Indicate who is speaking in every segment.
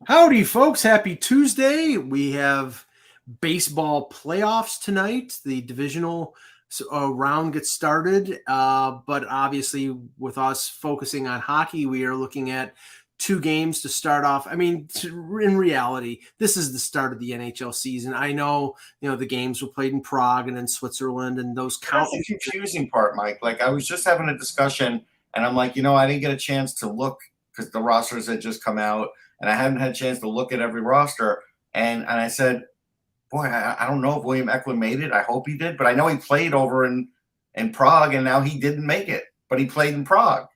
Speaker 1: Howdy, folks. Happy Tuesday. We have baseball playoffs tonight. The divisional round gets started. But obviously, with us focusing on hockey, we are looking at two games to start off. I mean, in reality, this is the start of the NHL season. I know, the games were played in Prague and in Switzerland, and those count.
Speaker 2: That's the confusing part, Mike. Like, I was just having a discussion, and I'm like, I didn't get a chance to look because the rosters had just come out, and I hadn't had a chance to look at every roster. And I said, boy, I don't know if William Eklund made it. I hope he did, but I know he played over in Prague, and now he didn't make it, but he played in Prague.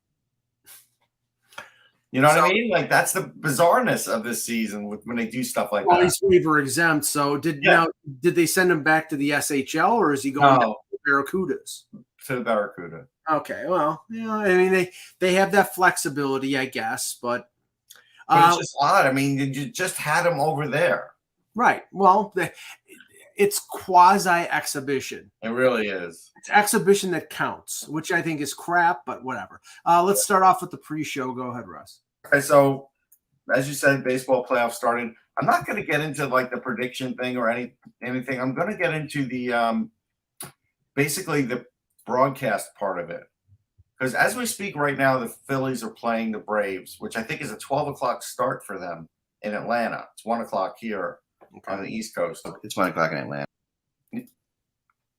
Speaker 2: You know what I mean? Like, that's the bizarreness of this season when they do stuff like that.
Speaker 1: He's waiver exempt. So did they send him back to the SHL, or is he going to the Barracudas?
Speaker 2: To the Barracuda.
Speaker 1: Okay, well, I mean, they have that flexibility, I guess, but
Speaker 2: it's just odd. I mean, you just had him over there.
Speaker 1: Right. Well, it's quasi-exhibition.
Speaker 2: It really is.
Speaker 1: It's exhibition that counts, which I think is crap, but whatever. Let's start off with the pre-show. Go ahead, Russ.
Speaker 2: Okay, so as you said, baseball playoffs starting. I'm not going to get into like the prediction thing or anything. I'm going to get into the basically the broadcast part of it. Because as we speak right now, the Phillies are playing the Braves, which I think is a 12 o'clock start for them in Atlanta. It's 1 o'clock here on the East Coast.
Speaker 3: It's 1 o'clock in Atlanta.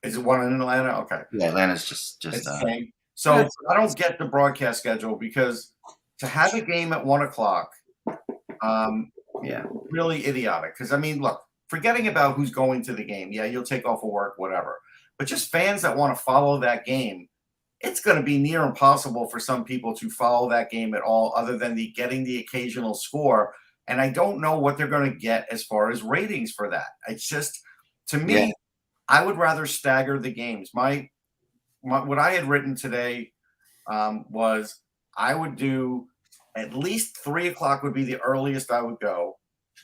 Speaker 2: Is it 1 in Atlanta? Okay.
Speaker 3: Yeah, Atlanta's just
Speaker 2: the same. So I don't get the broadcast schedule because to have a game at 1 o'clock, really idiotic. Because, I mean, look, forgetting about who's going to the game. Yeah, you'll take off of work, whatever. But just fans that want to follow that game, it's going to be near impossible for some people to follow that game at all other than getting the occasional score. And I don't know what they're going to get as far as ratings for that. It's just, to me, I would rather stagger the games. My what I had written today was I would do at least 3 o'clock would be the earliest I would go.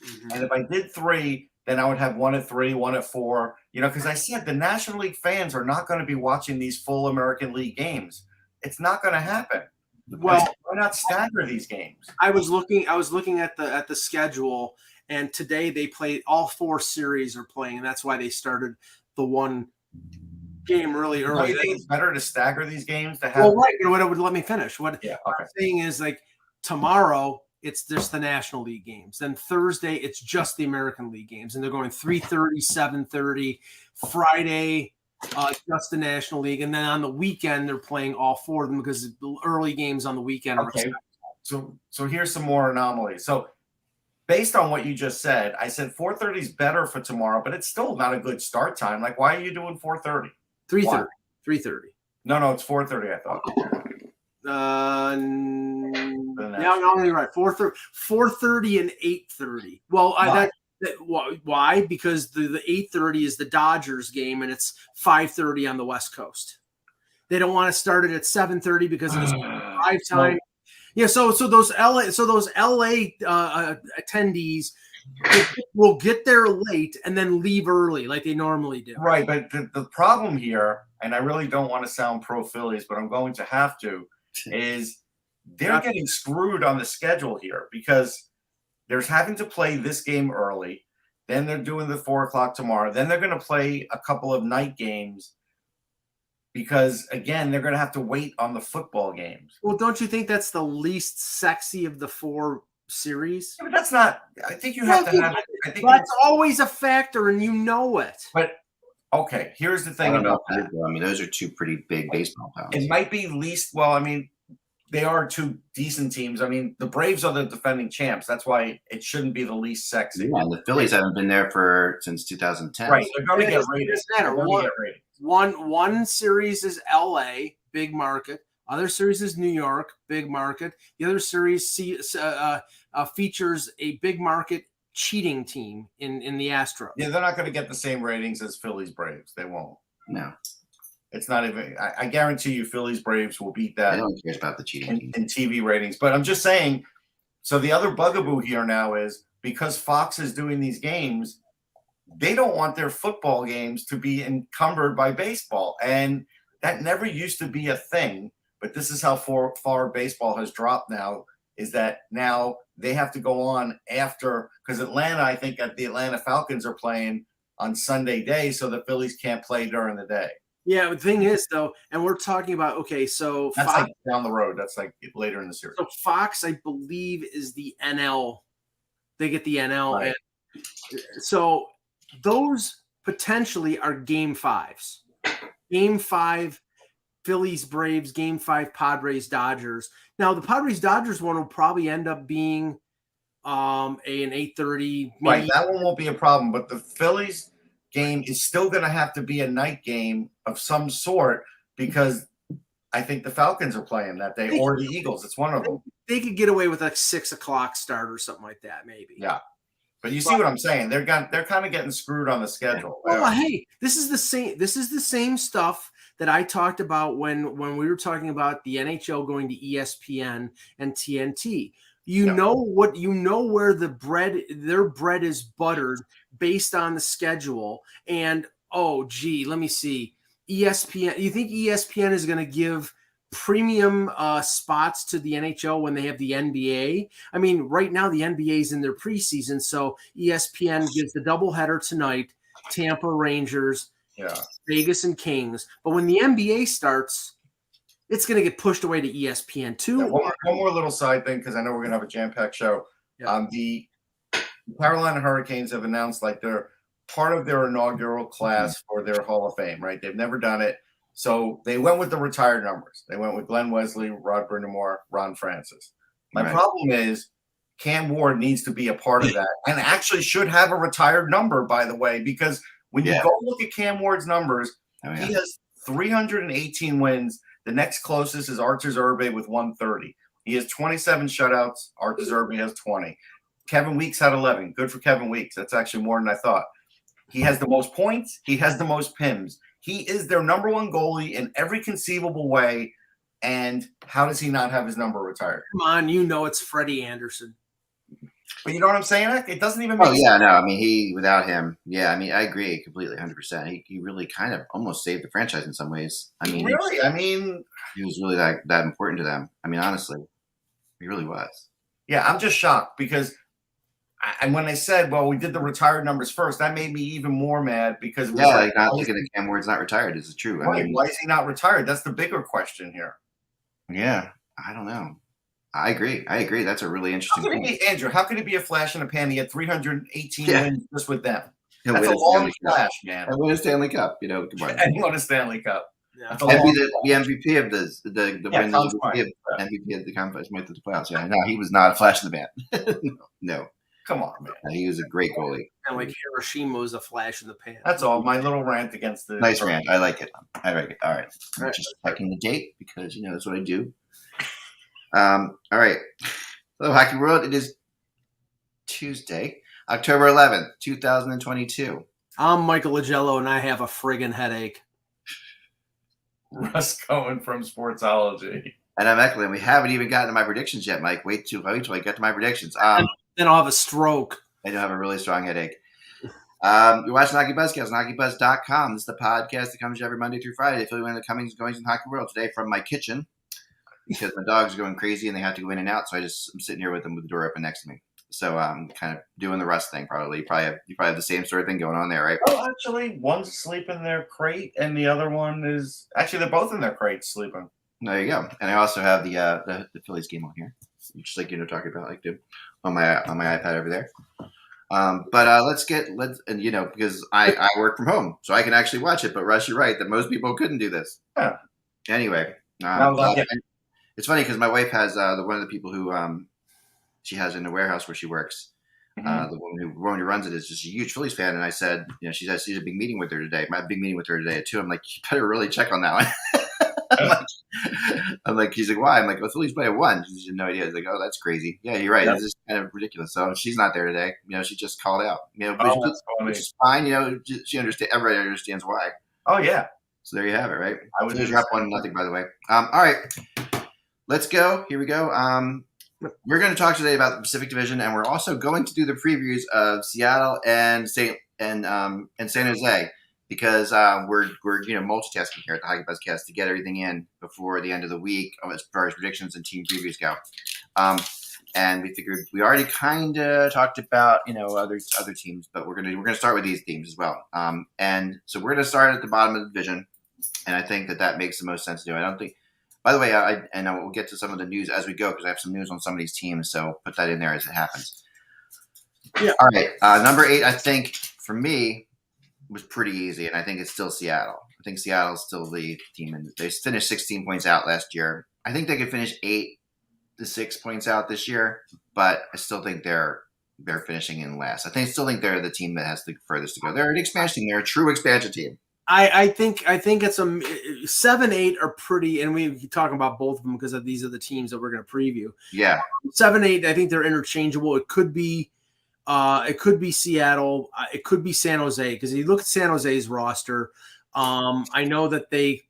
Speaker 2: Mm-hmm. And if I did 3, then I would have 1 at 3, 1 at 4. Because I said the National League fans are not going to be watching these full American League games. It's not going to happen. Well, why not stagger these games?
Speaker 1: I was looking at the schedule, and today they played all 4 series are playing, and that's why they started the one game really early.
Speaker 2: Do you think it's better to stagger these games to have?
Speaker 1: Well, right. What would let me finish? What I'm saying is, like, tomorrow it's just the National League games. Then Thursday it's just the American League games, and they're going 3:30, 7:30. Friday. Just the National League, and then on the weekend they're playing all 4 of them because the early games on the weekend are
Speaker 2: So here's some more anomalies. So based on what you just said, I said 4:30 is better for tomorrow, but it's still not a good start time. Like, why are you doing 4:30?
Speaker 1: 3:30. 3:30.
Speaker 2: No, it's 4:30. I thought.
Speaker 1: No, you're right. 4:30 and 8:30. Well, why? Because the 8:30 is the Dodgers game, and it's 5:30 on the West Coast. They don't want to start it at 7:30 because it's drive time. Yeah, so those LA attendees will get there late and then leave early like they normally do.
Speaker 2: Right, but the problem here, and I really don't want to sound pro Phillies, but I'm going to have to, is they're getting screwed on the schedule here because they're having to play this game early. Then they're doing the 4 o'clock tomorrow. Then they're going to play a couple of night games because, again, they're going to have to wait on the football games.
Speaker 1: Well, don't you think that's the least sexy of the 4 series?
Speaker 2: Yeah, but that's not – I think you have to have it. I think
Speaker 1: that's always a factor, and you know it.
Speaker 2: But, okay, here's the thing about that.
Speaker 3: I mean, those are 2 pretty big baseball towns.
Speaker 2: It might be least – well, I mean – they are 2 decent teams. I mean, the Braves are the defending champs. That's why it shouldn't be the least sexy.
Speaker 3: Yeah, and the Phillies haven't been there since 2010.
Speaker 2: Right. They're going to get rated.
Speaker 1: One series is LA, big market. Other series is New York, big market. The other series features a big market cheating team in the Astros.
Speaker 2: Yeah, they're not going to get the same ratings as Phillies Braves. They won't.
Speaker 3: No.
Speaker 2: It's not even. I guarantee you, Phillies Braves will beat that.
Speaker 3: I don't care about the cheating
Speaker 2: in TV ratings, but I'm just saying. So the other bugaboo here now is because Fox is doing these games, they don't want their football games to be encumbered by baseball, and that never used to be a thing. But this is how far baseball has dropped now. is that now they have to go on after, because Atlanta, I think the Atlanta Falcons are playing on Sunday day, so the Phillies can't play during the day.
Speaker 1: Yeah, the thing is, though, and we're talking about, okay, so
Speaker 2: That's
Speaker 1: Fox,
Speaker 2: like down the road. That's like later in the series.
Speaker 1: so Fox, I believe, is the NL. They get the NL.
Speaker 2: Right.
Speaker 1: And so those potentially are game fives. Game 5, Phillies, Braves, game 5, Padres, Dodgers. Now, the Padres, Dodgers one will probably end up being an 8:30.
Speaker 2: Right, that one won't be a problem, but the Phillies game is still going to have to be a night game of some sort because I think the Falcons are playing that day or the Eagles. It's one of them.
Speaker 1: They could get away with a 6 o'clock start or something like that, maybe.
Speaker 2: Yeah. But you see what I'm saying? They're kind of getting screwed on the schedule.
Speaker 1: Well, hey, this is the same stuff that I talked about when we were talking about the NHL going to ESPN and TNT. Know where their bread is buttered based on the schedule. And let me see. ESPN, you think ESPN is going to give premium spots to the NHL when they have the NBA? I mean, right now the NBA is in their preseason, so ESPN gives the doubleheader tonight, Tampa Rangers, Vegas and Kings. But when the NBA starts, it's going to get pushed away to ESPN too.
Speaker 2: Yeah, one more little side thing, because I know we're going to have a jam-packed show. Yeah. The Carolina Hurricanes have announced like they're part of their inaugural class for their Hall of Fame, right? They've never done it. So they went with the retired numbers. They went with Glenn Wesley, Rod Brindamore, Ron Francis. My problem is Cam Ward needs to be a part of that and actually should have a retired number, by the way, because when you go look at Cam Ward's numbers, he has 318 wins. The next closest is Artur Zerbe with 130. He has 27 shutouts. Artur Zerbe has 20. Kevin Weeks had 11. Good for Kevin Weeks. That's actually more than I thought. He has the most points. He has the most PIMs. He is their number one goalie in every conceivable way. And how does he not have his number retired?
Speaker 1: Come on, it's Freddie Anderson.
Speaker 2: But you know what I'm saying? It doesn't even make sense.
Speaker 3: Yeah, no. I mean, without him, I mean, I agree completely, 100%. He really kind of almost saved the franchise in some ways. I mean, he was really that important to them. I mean, honestly, he really was.
Speaker 2: Yeah, I'm just shocked because and when they said, well, we did the retired numbers first, that made me even more mad because it was
Speaker 3: not thinking that Cam Ward's not retired. Is it true?
Speaker 2: Right. I mean, why is he not retired? That's the bigger question here.
Speaker 3: Yeah, I don't know. I agree. That's a really interesting point.
Speaker 2: Andrew, how could it be a flash in the pan? He had 318 wins just with them. That's a long flash, man.
Speaker 3: And win a Stanley Cup, come on.
Speaker 2: And he won a Stanley Cup.
Speaker 3: Yeah. And be the MVP of MVP of the conference went to the playoffs. Yeah, no, he was not a flash in the pan. No.
Speaker 2: Come on, man.
Speaker 3: He was a great goalie.
Speaker 1: And like Hiroshima was a flash in the pan.
Speaker 2: That's all. My little rant against the
Speaker 3: nice rant. I like it. All right. I'm just checking the date because that's what I do. All right. Hello, Hockey World. It is Tuesday, October 11th, 2022.
Speaker 1: I'm Michael Agello, and I have a friggin' headache.
Speaker 2: Russ Cohen from Sportsology.
Speaker 3: And I'm Eklund. We haven't even gotten to my predictions yet, Mike. Wait till I get to my predictions.
Speaker 1: Then I'll have a stroke.
Speaker 3: I do have a really strong headache. You're watching HockeyBuzzcast on HockeyBuzz.com. This is the podcast that comes to you every Monday through Friday. Fill you in the comings and goings in the hockey world. Today from my kitchen because my dogs are going crazy and they have to go in and out. So I'm sitting here with them with the door open next to me. So I'm kind of doing the Russ thing. Probably you probably have the same sort of thing going on there, right?
Speaker 2: Oh, actually, one's asleep in their crate and the other one is actually they're both in their crate sleeping.
Speaker 3: There you go. And I also have the Phillies game on here, just like talking about like on my iPad over there. But because I work from home, so I can actually watch it. But Russ, you're right that most people couldn't do this.
Speaker 2: Yeah.
Speaker 3: Anyway, it's funny because my wife has one of the people who she has in the warehouse where she works. The woman who runs it is just a huge Phillies fan, and I said, she has a big meeting with her today. My big meeting with her today too. I'm like, you better really check on that one. I'm like, he's like, why? I'm like, oh, Phillies play at 1. She had no idea. I was like, oh, that's crazy. Yeah, you're right. This is kind of ridiculous. So she's not there today. She just called out. Which is fine. She understands. Everybody understands why.
Speaker 2: Oh yeah.
Speaker 3: So there you have it, right? I would drop 1-0, by the way. All right, let's go. Here we go. We're going to talk today about the Pacific Division, and we're also going to do the previews of Seattle and San Jose. Because we're multitasking here at the HockeyBuzzcast to get everything in before the end of the week as far as predictions and team previews go. And we figured we already kind of talked about, other teams, but we're gonna start with these teams as well. And so we're gonna start at the bottom of the division, and I think that makes the most sense to do. I don't think. By the way, we'll get to some of the news as we go because I have some news on some of these teams, so put that in there as it happens.
Speaker 1: Yeah.
Speaker 3: All right. Number 8, I think for me was pretty easy, and I think it's still Seattle. I think Seattle's still the team, and they finished 16 points out last year. I think they could finish 8 to 6 points out this year, but I still think they're finishing in last. I still think they're the team that has the furthest to go. They're an expansion. They're a true expansion team.
Speaker 1: I think it's 7, 8 are pretty, and we talk about both of them because these are the teams that we're going to preview.
Speaker 3: Yeah,
Speaker 1: 7, 8. I think they're interchangeable. It could be Seattle. It could be San Jose because if you look at San Jose's roster, I know that they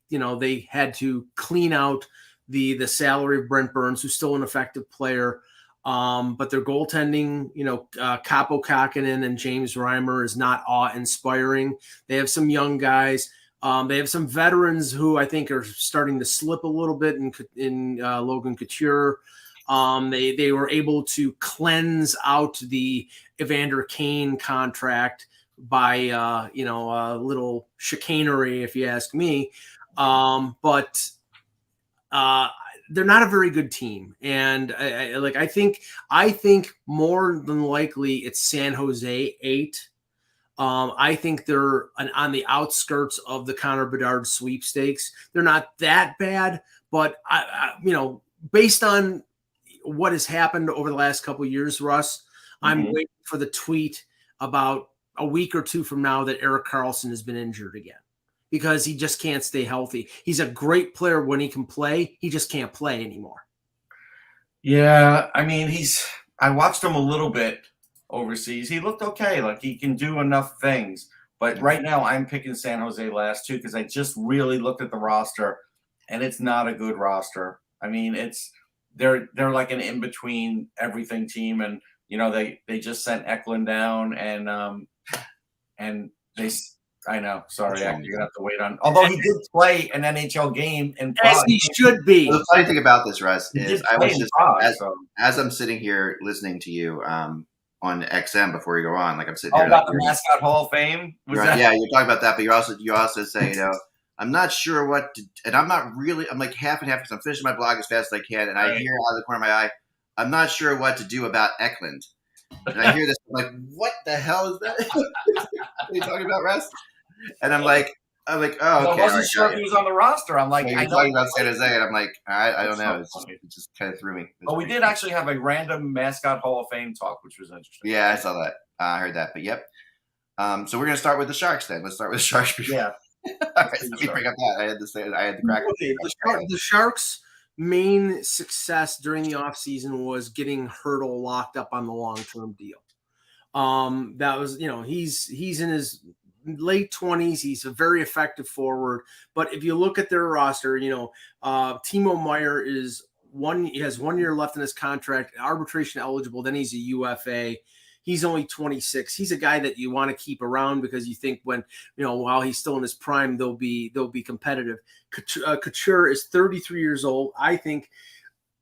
Speaker 1: had to clean out the salary of Brent Burns, who's still an effective player. But their goaltending, Capo Kakinen and James Reimer is not awe-inspiring. They have some young guys. They have some veterans who I think are starting to slip a little bit in Logan Couture. They were able to cleanse out the Evander Kane contract by a little chicanery, if you ask me. But they're not a very good team, and I think more than likely it's San Jose 8. I think they're on the outskirts of the Connor Bedard sweepstakes. They're not that bad, but based on what has happened over the last couple of years, Russ, I'm waiting for the tweet about a week or two from now that Erik Karlsson has been injured again, because he just can't stay healthy. He's a great player when he can play. He just can't play anymore.
Speaker 2: Yeah, I mean, I watched him a little bit overseas. He looked okay. Like, he can do enough things. But right now I'm picking San Jose last too because I just really looked at the roster, and it's not a good roster. I mean, they're like an in-between everything team, and they just sent Eklund down, and they – I know. Sorry, you're going to have to wait on. Although he did play an NHL game in Prague.
Speaker 1: As he should be.
Speaker 3: Well, the funny thing about this, Russ, is I was just
Speaker 2: Prague,
Speaker 3: as I'm sitting here listening to you on XM before you go on, like I'm sitting
Speaker 2: here.
Speaker 3: here.
Speaker 2: About the Mascot Hall of Fame?
Speaker 3: Yeah, you're talking about that, but you also say, I'm not sure what to, and I'm like half and half because I'm finishing my blog as fast as I can, and I hear out of the corner of my eye, I'm not sure what to do about Eklund. And I hear this, I'm like, what the hell is that? What are you talking about, Russ? And I'm like, oh, okay.
Speaker 2: I wasn't sure if he was on the roster. I'm like,
Speaker 3: you're talking about San Jose, and I'm like, I don't know. It just kind of threw me.
Speaker 2: But we did actually have a random Mascot Hall of Fame talk, which was interesting.
Speaker 3: Yeah, I saw that. I heard that. But yep. So we're gonna start with the Sharks then. Let's start with the Sharks.
Speaker 2: Yeah.
Speaker 3: All right, let me bring up that. I had to crack it.
Speaker 1: The Sharks' main success during the offseason was getting Hurdle locked up on the long-term deal. That was, he's in his late 20s. He's a very effective forward. But if you look at their roster, Timo Meier he has 1 year left in his contract, arbitration eligible. Then he's a UFA. He's only 26. He's a guy that you want to keep around because you think when, while he's still in his prime, they'll be competitive. Couture is 33 years old. I think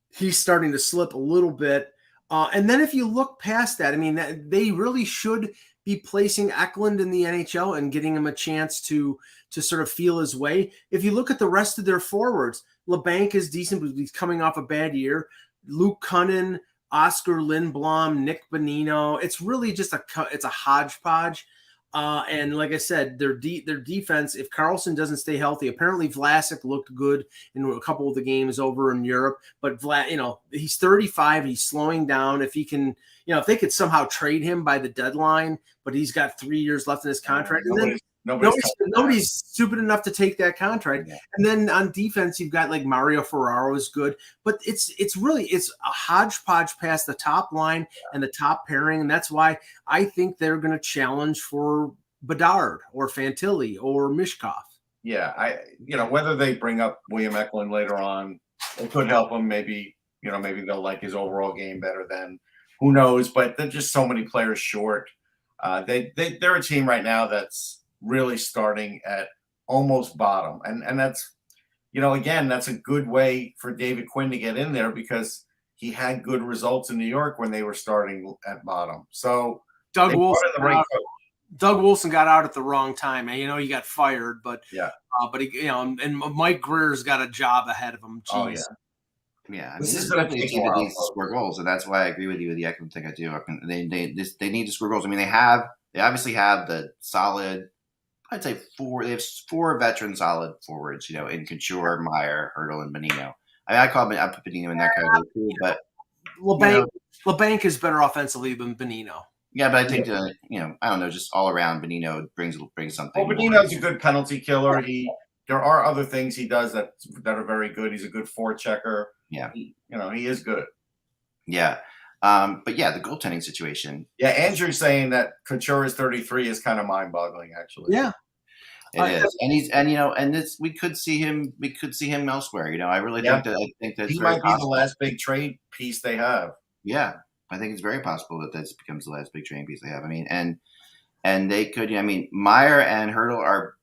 Speaker 1: he's starting to slip a little bit. And then if you look past that, I mean, they really should be placing Eklund in the NHL and getting him a chance to sort of feel his way. If you look at the rest of their forwards, LeBanc is decent, but he's coming off a bad year. Luke Cunnin, Oscar Lindblom, Nick Bonino. It's really just a hodgepodge. And like I said, their defense, if Karlsson doesn't stay healthy, apparently Vlasic looked good in a couple of the games over in Europe, but he's 35, he's slowing down. If he can, if they could somehow trade him by the deadline, but he's got 3 years left in his contract, nobody's stupid enough to take that contract. Yeah. And then on defense, you've got like Mario Ferraro is good, but it's a hodgepodge past the top line and the top pairing. And that's why I think they're going to challenge for Bedard or Fantilli or Mishkov.
Speaker 2: Yeah. Whether they bring up William Eklund later on, it could help him. Maybe they'll like his overall game better then. Who knows? But they're just so many players short. They're a team right now that's really starting at almost bottom. And that's, again, that's a good way for David Quinn to get in there because he had good results in New York when they were starting at bottom. So
Speaker 1: Doug
Speaker 2: they
Speaker 1: Wilson.
Speaker 2: brought in the right coach.
Speaker 1: Doug Wilson got out at the wrong time, and he got fired. But
Speaker 2: Yeah.
Speaker 1: But he, and Mike Greer's got a job ahead of him. Jeez.
Speaker 2: Oh yeah.
Speaker 3: Yeah, I mean,
Speaker 2: This
Speaker 3: this
Speaker 2: is
Speaker 3: is
Speaker 2: gonna
Speaker 3: definitely a
Speaker 2: take a
Speaker 3: team that
Speaker 2: while,
Speaker 3: needs to score goals, and that's why I agree with you with the Ekman thing. I do. They need to score goals. I mean, they obviously have the solid. I'd say they have 4 veteran solid forwards. In Couture, Meyer, Hurdle, and Bonino. I mean, I put Bonino in that category too, but
Speaker 1: LeBanc is better offensively than Bonino.
Speaker 3: Yeah, but I think I don't know, just all around Bonino brings something.
Speaker 2: Well, Bonino's a good penalty killer. There are other things he does that are very good. He's a good forechecker.
Speaker 3: Yeah,
Speaker 2: he is good.
Speaker 3: Yeah, but yeah, the goaltending situation.
Speaker 2: Yeah, Andrew's saying that Couture is 33 is kind of mind-boggling, actually.
Speaker 1: Yeah,
Speaker 3: it is, and we could see him elsewhere. I really think that
Speaker 2: he might be the last big trade piece they have.
Speaker 3: Yeah, I think it's very possible that this becomes the last big trade piece they have. I mean, and they could. I mean, Meyer and Hurdle are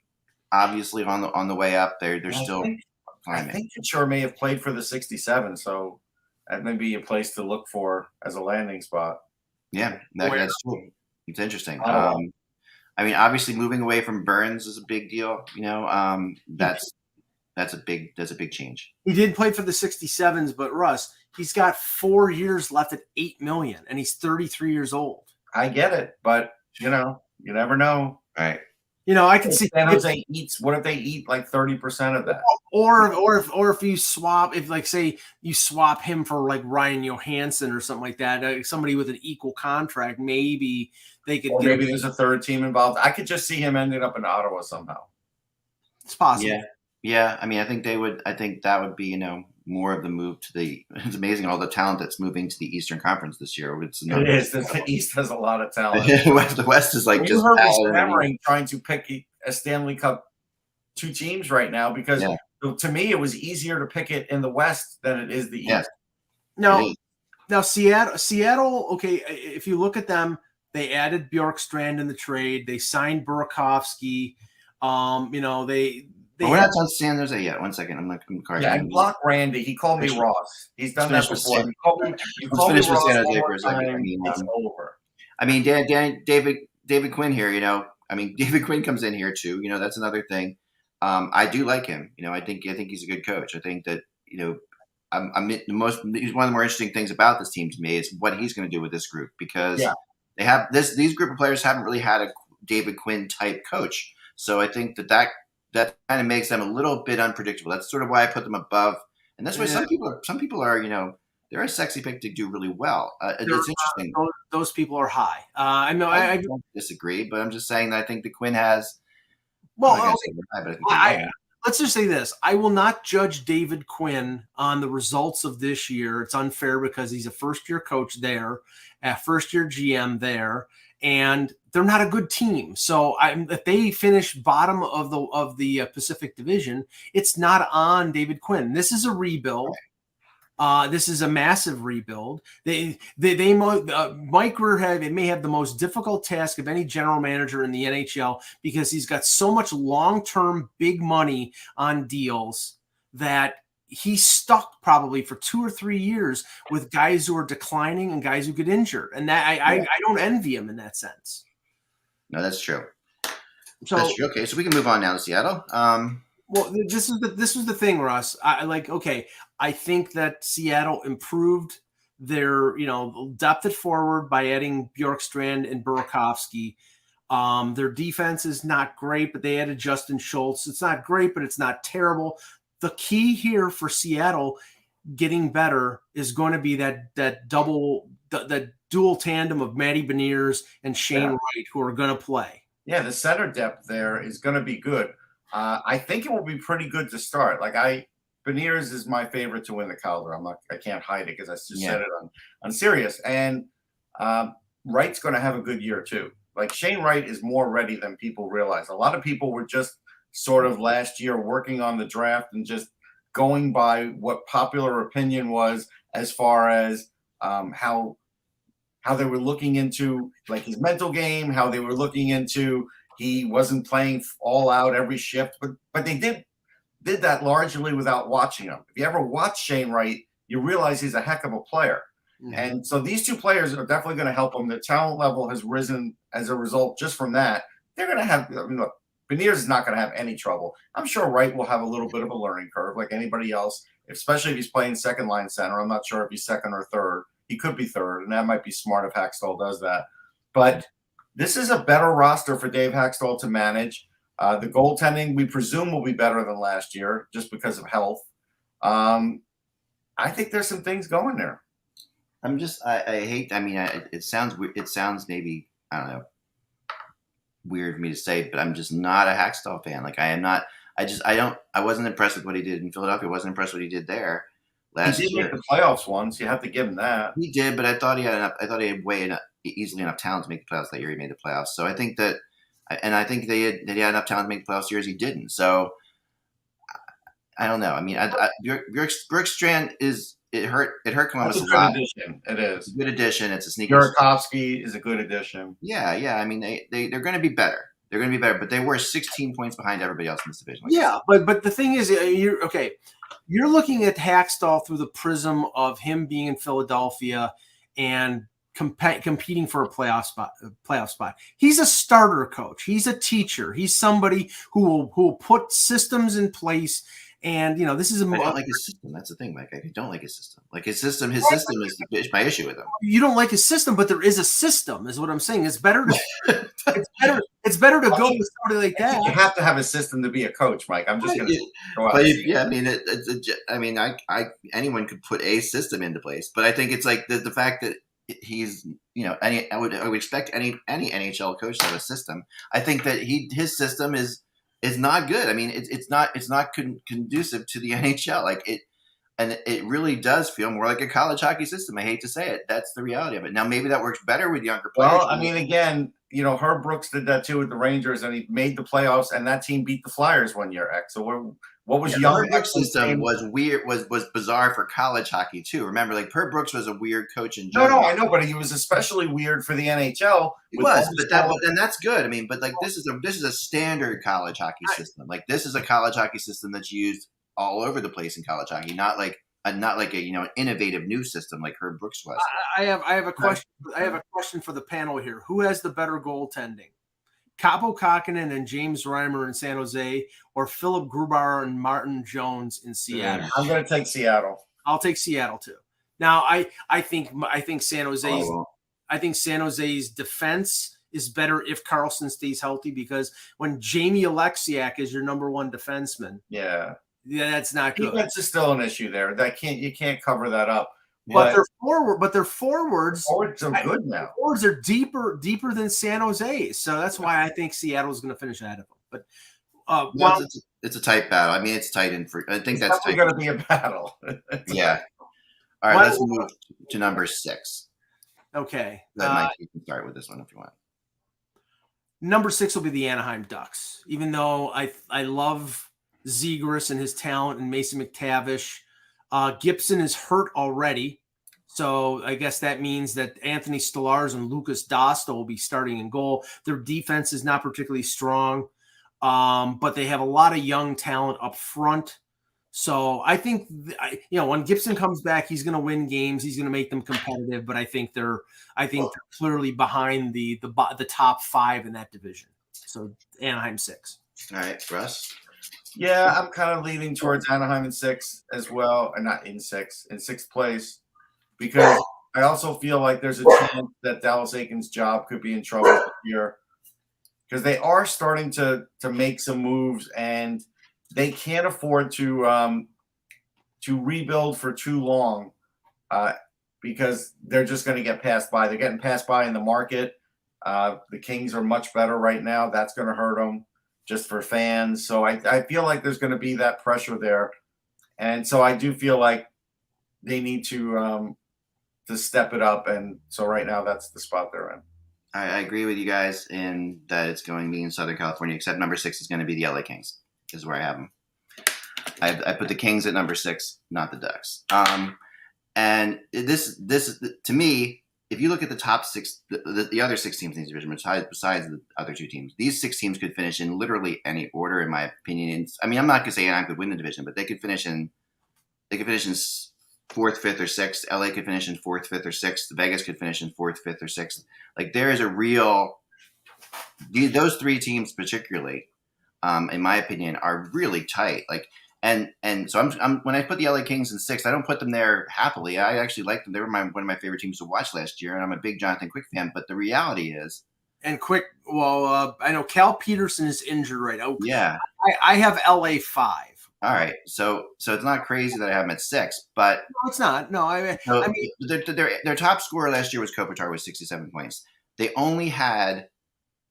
Speaker 3: obviously on the way up. They're still climbing.
Speaker 2: I think Couture may have played for the 67, so that may be a place to look for as a landing spot.
Speaker 3: Yeah, that's true. It's interesting. I mean, obviously, moving away from Burns is a big deal. That's a big change.
Speaker 1: He did play for the 67s, but Russ, he's got 4 years left at $8 million, and he's 33 years old.
Speaker 2: I get it, but you never know.
Speaker 3: Right.
Speaker 1: I can see
Speaker 2: San Jose eats. What if they eat like 30% of that?
Speaker 1: Or if you swap, say you swap him for like Ryan Johansson or something like that, somebody with an equal contract, maybe they could.
Speaker 2: Or maybe there's a third team involved. I could just see him ending up in Ottawa somehow.
Speaker 1: It's possible.
Speaker 3: Yeah. I mean, I think that would be more of the move to the. It's amazing all the talent that's moving to the Eastern Conference this year.
Speaker 2: It is. The East has a lot of talent.
Speaker 3: The West is like just
Speaker 2: hammering trying to pick a Stanley Cup 2 teams right now because to me it was easier to pick it in the West than it is the East.
Speaker 1: Now Seattle. Okay, if you look at them, they added Bjorkstrand in the trade. They signed Burakovsky.
Speaker 3: We're not on San Jose yet. 1 second. I'm correct.
Speaker 2: Yeah, and block Randy. He called me Ross. He's done that before. You called me Ross San Jose for a second. It's over.
Speaker 3: I mean, David Quinn here. I mean, David Quinn comes in here too. That's another thing. I do like him. I think he's a good coach. I think that he's one of the more interesting things about this team to me is what he's going to do with this group because they have these group of players haven't really had a David Quinn type coach. So I think that kind of makes them a little bit unpredictable. That's sort of why I put them above, and that's why some people are they're a sexy pick to do really well. It's interesting.
Speaker 1: Those people are high. I
Speaker 3: don't disagree, but I'm just saying that I think the Quinn has.
Speaker 1: Well, let's just say this. I will not judge David Quinn on the results of this year. It's unfair because he's a first-year coach there, a first-year GM there, and they're not a good team. So if they finish bottom of the Pacific Division, it's not on David Quinn. This is a rebuild. This is a massive rebuild. Mike Greer may have the most difficult task of any general manager in the NHL because he's got so much long-term big money on deals that he's stuck probably for 2 or 3 years with guys who are declining and guys who get injured. And that I don't envy him in that sense.
Speaker 3: No, that's true. That's true. Okay, so we can move on now to Seattle.
Speaker 1: Well, this was the thing, Russ. I think that Seattle improved their, depth at forward by adding Bjorkstrand and Burakovsky. Their defense is not great, but they added Justin Schultz. It's not great, but it's not terrible. The key here for Seattle getting better is going to be that dual tandem of Matty Beniers and Shane Wright who are going to play. Yeah,
Speaker 2: the center depth there is going to be good. I think it will be pretty good to start. Beniers is my favorite to win the Calder. I can't hide it because I just said it on Sirius. And Wright's going to have a good year too. Shane Wright is more ready than people realize. A lot of people were just sort of last year working on the draft and just going by what popular opinion was as far as how they were looking into his mental game, how they were looking into he wasn't playing all out every shift, but they did that largely without watching him. If you ever watch Shane Wright, you realize he's a heck of a player.
Speaker 1: Mhm.
Speaker 2: And so these two players are definitely going to help him. The talent level has risen as a result just from that. They're going to have, I mean, look, Beniers is not going to have any trouble. I'm sure Wright will have a little bit of a learning curve like anybody else, especially if he's playing second line center. I'm not sure if he's second or third. He could be third, and that might be smart if Hackstall does that. But this is a better roster for Dave Hackstall to manage. The goaltending, we presume, will be better than last year just because of health. I think there's some things going there.
Speaker 3: I'm just, I hate, I mean, it sounds maybe, I don't know, weird for me to say, but I'm just not a Hackstall fan. Like, I am not, I wasn't impressed with what he did in Philadelphia. I wasn't impressed with what he did there last
Speaker 2: He did
Speaker 3: year.
Speaker 2: make the playoffs once. You have to give him that.
Speaker 3: He did, but I thought he had easily enough talent to make the playoffs that year. He made the playoffs. So I think that, and I think they had enough talent to make the playoffs years he didn't. So I don't know. I mean, Bjorkstrand it hurt Columbus a lot.
Speaker 2: Addition. It is.
Speaker 3: It's a good addition. It's a sneaky.
Speaker 2: Burakovsky is a good addition.
Speaker 3: Yeah. I mean, they're going to be better. They're going to be better, but they were 16 points behind everybody else in this division.
Speaker 1: But the thing is, you're looking at Hackstall through the prism of him being in Philadelphia and competing for a playoff spot. He's a starter coach. He's a teacher. He's somebody who will put systems in place. And this is
Speaker 3: I don't like his system. That's the thing, Mike. I don't like his system. Like his system is my issue with him.
Speaker 1: You don't like his system, but there is a system, is what I'm saying. It's better to it's better to go with somebody like that.
Speaker 2: You have to have a system to be a coach, Mike. I'm just going to go out.
Speaker 3: But I mean, anyone could put a system into place, but I think it's like the fact that he's, I would expect any NHL coach to have a system. I think that his system is not good. I mean, it's not conducive to the NHL. Like it really does feel more like a college hockey system. I hate to say it. That's the reality of it. Now, maybe that works better with younger players.
Speaker 2: Well, I mean, again, Herb Brooks did that too with the Rangers, and he made the playoffs, and that team beat the Flyers one year. So what was young?
Speaker 3: Herb Brooks' system was weird, was bizarre for college hockey too. Remember, like Herb Brooks was a weird coach in general.
Speaker 2: No, I know, but he was especially weird for the NHL.
Speaker 3: He was, and that's good. I mean, but like this is a standard college hockey system. Like this is a college hockey system that's used all over the place in college hockey, not like an innovative new system like Herb Brooks was.
Speaker 1: I have a question. I have a question for the panel here. Who has the better goaltending? Kaapo Kakkonen and James Reimer in San Jose, or Philip Grubauer and Martin Jones in Seattle?
Speaker 2: I'm going to take Seattle.
Speaker 1: I'll take Seattle too. Now, I think San Jose's I think San Jose's defense is better if Karlsson stays healthy, because when Jamie Alexiak is your number one defenseman, that's not good.
Speaker 2: Defense is still an issue there. You can't cover that up.
Speaker 1: But their forwards
Speaker 2: are good now.
Speaker 1: Forwards are deeper than San Jose, so that's why I think Seattle is going to finish ahead of them. But
Speaker 3: it's a tight battle. I mean, it's tight, and I think that's
Speaker 2: going to be a battle.
Speaker 3: Yeah. All right, let's move to number 6.
Speaker 1: Okay,
Speaker 3: Mike, you can start with this one if you want.
Speaker 1: Number 6 will be the Anaheim Ducks. Even though I love Zegras and his talent and Mason McTavish. Gibson is hurt already, so I guess that means that Anthony Stolarz and Lucas Dosta will be starting in goal. Their defense is not particularly strong, but they have a lot of young talent up front. So I think, when Gibson comes back, he's going to win games. He's going to make them competitive. But I think they're clearly behind the top 5 in that division. So Anaheim 6.
Speaker 3: All right, Russ.
Speaker 2: Yeah, I'm kind of leaning towards Anaheim in 6 as well, and not in 6, in 6th place, because I also feel like there's a chance that Dallas Eakins' job could be in trouble this year, because they are starting to make some moves, and they can't afford to rebuild for too long, because they're just going to get passed by. They're getting passed by in the market. The Kings are much better right now. That's going to hurt them. Just for fans. So I feel like there's going to be that pressure there. And so I do feel like they need to step it up. And so right now that's the spot they're in.
Speaker 3: I agree with you guys in that it's going to be in Southern California, except number 6 is going to be the LA Kings, is where I have them. I put the Kings at number 6, not the Ducks. And this to me, if you look at the top 6, the other 6 teams in this division, besides the other 2 teams, these 6 teams could finish in literally any order, in my opinion. I mean, I'm not going to say Anaheim could win the division, but they could finish in 4th, 5th, or 6th. LA could finish in 4th, 5th, or 6th. Vegas could finish in 4th, 5th, or 6th. Like there is a real those 3 teams particularly, in my opinion, are really tight. Like and so I'm when I put the LA Kings in 6th, I don't put them there happily. I actually like them. They were one of my favorite teams to watch last year, and I'm a big Jonathan Quick fan. But the reality is,
Speaker 1: and Quick. Well, I know Cal Peterson is injured right now.
Speaker 3: Yeah,
Speaker 1: I have LA 5.
Speaker 3: All right, so it's not crazy that I have them at 6, but
Speaker 1: no, it's not. No, I mean
Speaker 3: their top scorer last year was Kopitar with 67 points. They only had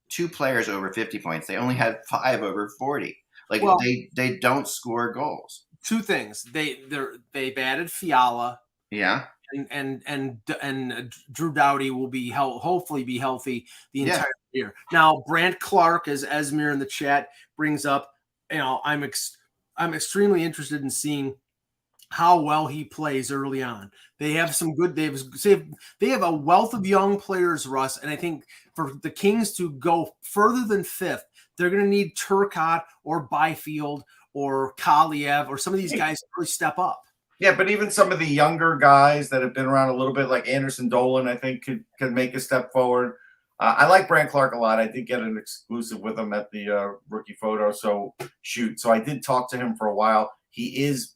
Speaker 3: 2 players over 50 points. They only had 5 over 40. Like they don't score goals.
Speaker 1: 2 things. They've added Fiala.
Speaker 3: Yeah.
Speaker 1: And Drew Doughty will be hopefully be healthy the entire year. Now, Brant Clark, as Esmir in the chat brings up, I'm extremely interested in seeing how well he plays early on. They have some good. They have a wealth of young players, Russ, and I think for the Kings to go further than 5th, they're going to need Turcotte or Byfield or Kaliev or some of these guys to really step up.
Speaker 2: Yeah, but even some of the younger guys that have been around a little bit, like Anderson Dolan, I think could make a step forward. I like Brant Clark a lot. I did get an exclusive with him at the rookie photo so I did talk to him for a while. He is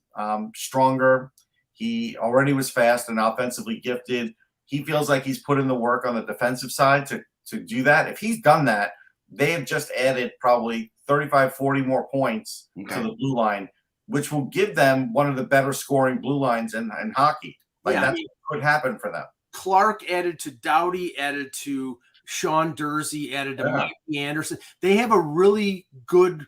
Speaker 2: stronger. He already was fast and offensively gifted. He feels like he's put in the work on the defensive side to do that. If he's done that, they have just added probably 35, 40 more points to the blue line, which will give them one of the better scoring blue lines in hockey. That's what could happen for them.
Speaker 1: Clark added to Doughty, added to Sean Dursey, added to Mikey Anderson. They have a really good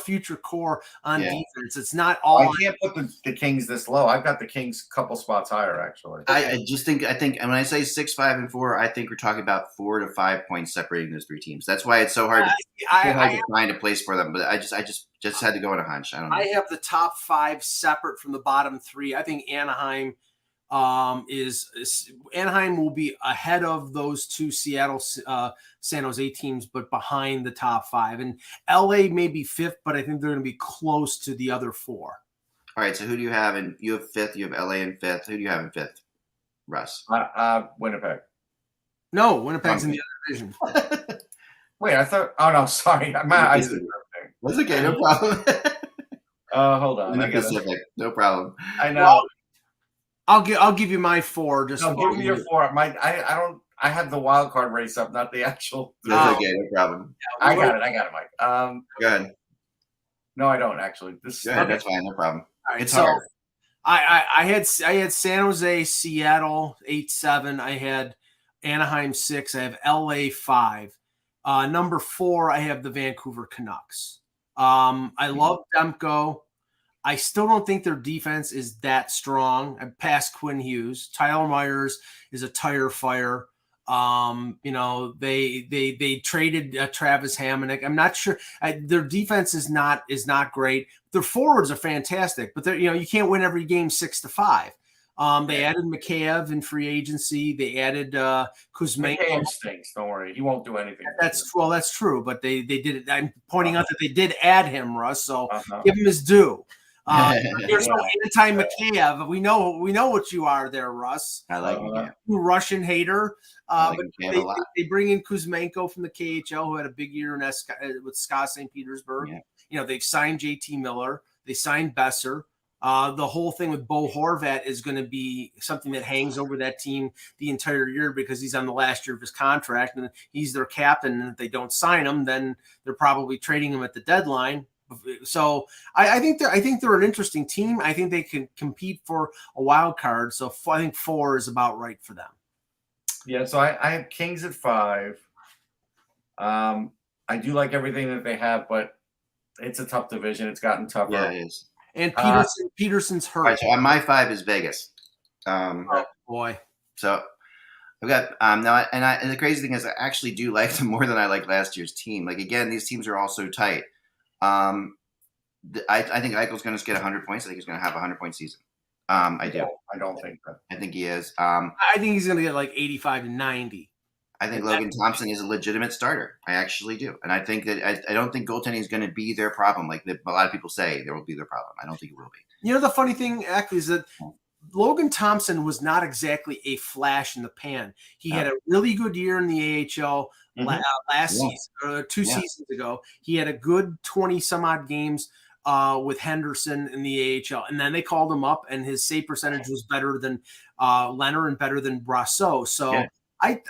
Speaker 1: future core on defense. It's not all.
Speaker 2: I can't put the Kings this low. I've got the Kings a couple spots higher, actually.
Speaker 3: I think, and when I say 6, 5, and 4, I think we're talking about 4 to 5 points separating those 3 teams. That's why it's so hard to find a place for them. But I just had to go on a hunch. I don't know.
Speaker 1: I have the top 5 separate from the bottom 3. I think Anaheim Anaheim will be ahead of those 2 Seattle, San Jose teams, but behind the top 5. And LA may be 5th, but I think they're going to be close to the other 4.
Speaker 3: All right. So who do you have? You have 5th. You have LA in 5th. Who do you have in 5th? Russ.
Speaker 2: Winnipeg.
Speaker 1: No, Winnipeg's in the other division.
Speaker 2: Wait, I thought. Oh no, sorry. That's
Speaker 3: okay. No problem.
Speaker 2: Hold on.
Speaker 3: In the Pacific. No problem.
Speaker 2: I know.
Speaker 1: I'll give you my 4. Just
Speaker 2: give me your 4. I have the wild card race up, not the actual.
Speaker 3: That's okay, no problem.
Speaker 2: I got it, Mike.
Speaker 3: Go ahead.
Speaker 2: No, I don't actually.
Speaker 3: That's fine, no problem.
Speaker 1: Right,
Speaker 3: it's hard.
Speaker 1: I had San Jose, Seattle 8-7. I had Anaheim 6. I have LA 5. Number 4, I have the Vancouver Canucks. I love Demko. I still don't think their defense is that strong. I passed Quinn Hughes. Tyler Myers is a tire fire. They traded Travis Hamonic. I'm not sure their defense is not great. Their forwards are fantastic, but you can't win every game 6-5. They added Mikheyev in free agency. They added Kuzmenko.
Speaker 2: Mikheyev stinks. Don't worry, he won't do anything.
Speaker 1: That's true, but they did it. I'm pointing out that they did add him, Russ. So give him his due. There's no anti-Mikheyev. We know what you are there, Russ.
Speaker 3: I like Mikheyev.
Speaker 1: Russian hater.
Speaker 3: But
Speaker 1: they bring in Kuzmenko from the KHL, who had a big year with Scott St. Petersburg. Yeah. They've signed JT Miller. They signed Besser. The whole thing with Bo Horvat is going to be something that hangs over that team the entire year because he's on the last year of his contract and he's their captain. And if they don't sign him, then they're probably trading him at the deadline. So I think they're an interesting team. I think they can compete for a wild card. So I think 4 is about right for them.
Speaker 2: Yeah. So I have Kings at 5. I do like everything that they have, but it's a tough division. It's gotten tougher.
Speaker 3: Yeah, it is.
Speaker 1: And Peterson's hurt.
Speaker 3: Right, so my 5 is Vegas.
Speaker 1: Oh boy.
Speaker 3: So I've got now, and the crazy thing is, I actually do like them more than I like last year's team. Like again, these teams are all so tight. I think Eichel's going to get 100 points. I think he's going to have a 100-point season. I do.
Speaker 2: I don't think that.
Speaker 3: I think he is.
Speaker 1: I think he's going to get like 85 to 90.
Speaker 3: I think Logan Thompson is a legitimate starter. I actually do. And I think that I don't think goaltending is going to be their problem. Like a lot of people say there will be their problem. I don't think it will be.
Speaker 1: The funny thing, actually, is that Logan Thompson was not exactly a flash in the pan. He had a really good year in the AHL last season, or 2 seasons ago. He had a good 20 some odd games with Henderson in the AHL, and then they called him up, and his save percentage was better than Leonard and better than Brasseux. So I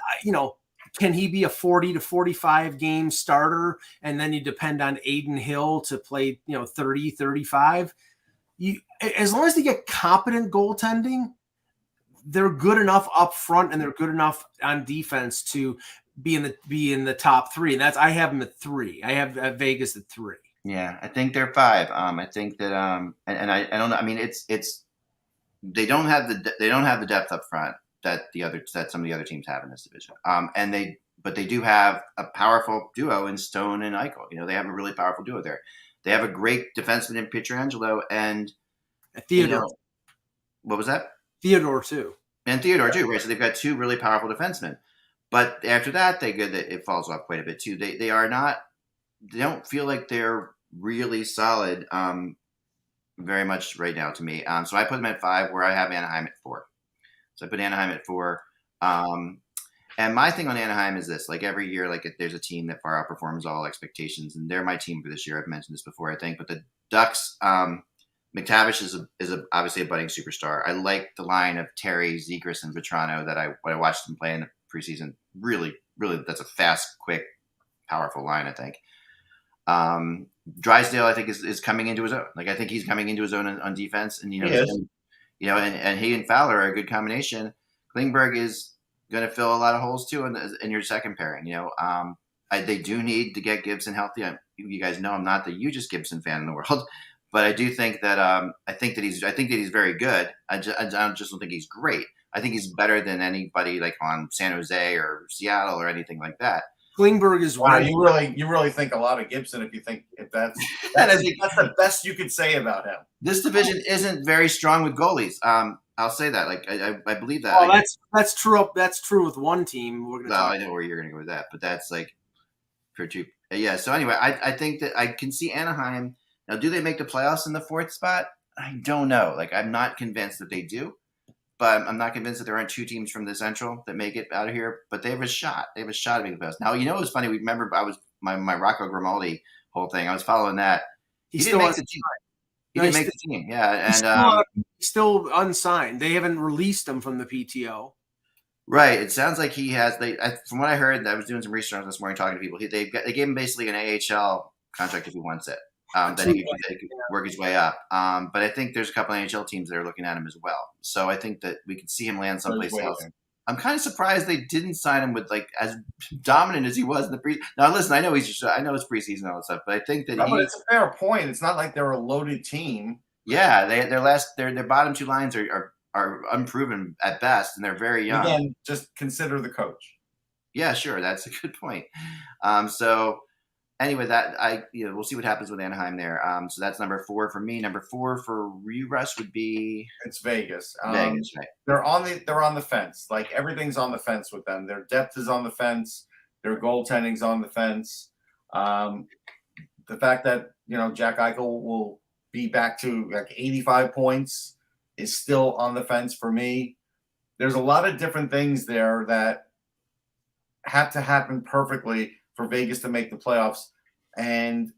Speaker 1: can he be a 40 to 45 game starter, and then you depend on Aiden Hill to play 30, 35? As long as they get competent goaltending, they're good enough up front and they're good enough on defense to be in the top 3. And I have them at 3. I have Vegas at 3.
Speaker 3: Yeah, I think they're 5. I think that and I don't know. I mean, it's they don't have the depth up front that some of the other teams have in this division. But they do have a powerful duo in Stone and Eichel. They have a really powerful duo there. They have a great defenseman in Pietrangelo and
Speaker 1: Theodore.
Speaker 3: What was that?
Speaker 1: Theodore too.
Speaker 3: And Theodore too, right? So they've got 2 really powerful defensemen. But after that, it falls off quite a bit too. They don't feel like they're really solid very much right now to me. So I put them at 5, where I have Anaheim at 4. So I put Anaheim at 4. And my thing on Anaheim is this: like every year, like there's a team that far outperforms all expectations, and they're my team for this year. I've mentioned this before, I think. But the Ducks, McTavish is obviously a budding superstar. I like the line of Terry, Zegras, and Vetrano that I watched them play in the preseason. Really, really, that's a fast, quick, powerful line, I think. Drysdale, I think, is coming into his own. Like I think he's coming into his own on defense, and and he and Fowler are a good combination. Klingberg is going to fill a lot of holes too in your second pairing. They do need to get Gibson healthy. You guys know I'm not the hugest Gibson fan in the world, but I do think that I think that he's very good. I just don't think he's great. I think he's better than anybody like on San Jose or Seattle or anything like that.
Speaker 1: Klingberg is
Speaker 2: wow. You really think a lot of Gibson if that's the best you could say about him.
Speaker 3: This division isn't very strong with goalies. I'll say that. Like I believe that.
Speaker 1: Oh, that's true. That's true with one team.
Speaker 3: I know where you're going to go with that, but that's like for 2. Yeah. So anyway, I think that I can see Anaheim. Now, do they make the playoffs in the 4th spot? I don't know. Like I'm not convinced that they do. But I'm not convinced that there aren't 2 teams from the Central that make it out of here. But they have a shot. They have a shot to make the playoffs. Now, it was funny. We remember I was my Rocco Grimaldi whole thing. I was following that. He didn't make the team. He didn't make the team. Yeah, and
Speaker 1: he's still unsigned. They haven't released him from the PTO.
Speaker 3: Right. It sounds like he has. From what I heard, I was doing some research this morning talking to people. They gave him basically an AHL contract if he wants it. That he could work his way up. But I think there's a couple of NHL teams that are looking at him as well. So I think that we could see him land someplace else. I'm kind of surprised they didn't sign him with as dominant as he was in the pre. Now listen, I know it's preseason and all that stuff, but I think that
Speaker 2: but it's a fair point. It's not like they're a loaded team.
Speaker 3: Yeah, their bottom 2 lines are unproven at best, and they're very young.
Speaker 2: Again, just consider the coach.
Speaker 3: Yeah, sure, that's a good point. So. Anyway, we'll see what happens with Anaheim there. So that's number 4 for me. Number 4 for Russ would be
Speaker 2: it's Vegas.
Speaker 3: Vegas, right?
Speaker 2: They're on the fence. Like everything's on the fence with them. Their depth is on the fence. Their goaltending's on the fence. The fact that Jack Eichel will be back to like 85 points is still on the fence for me. There's a lot of different things there that have to happen perfectly for Vegas to make the playoffs, and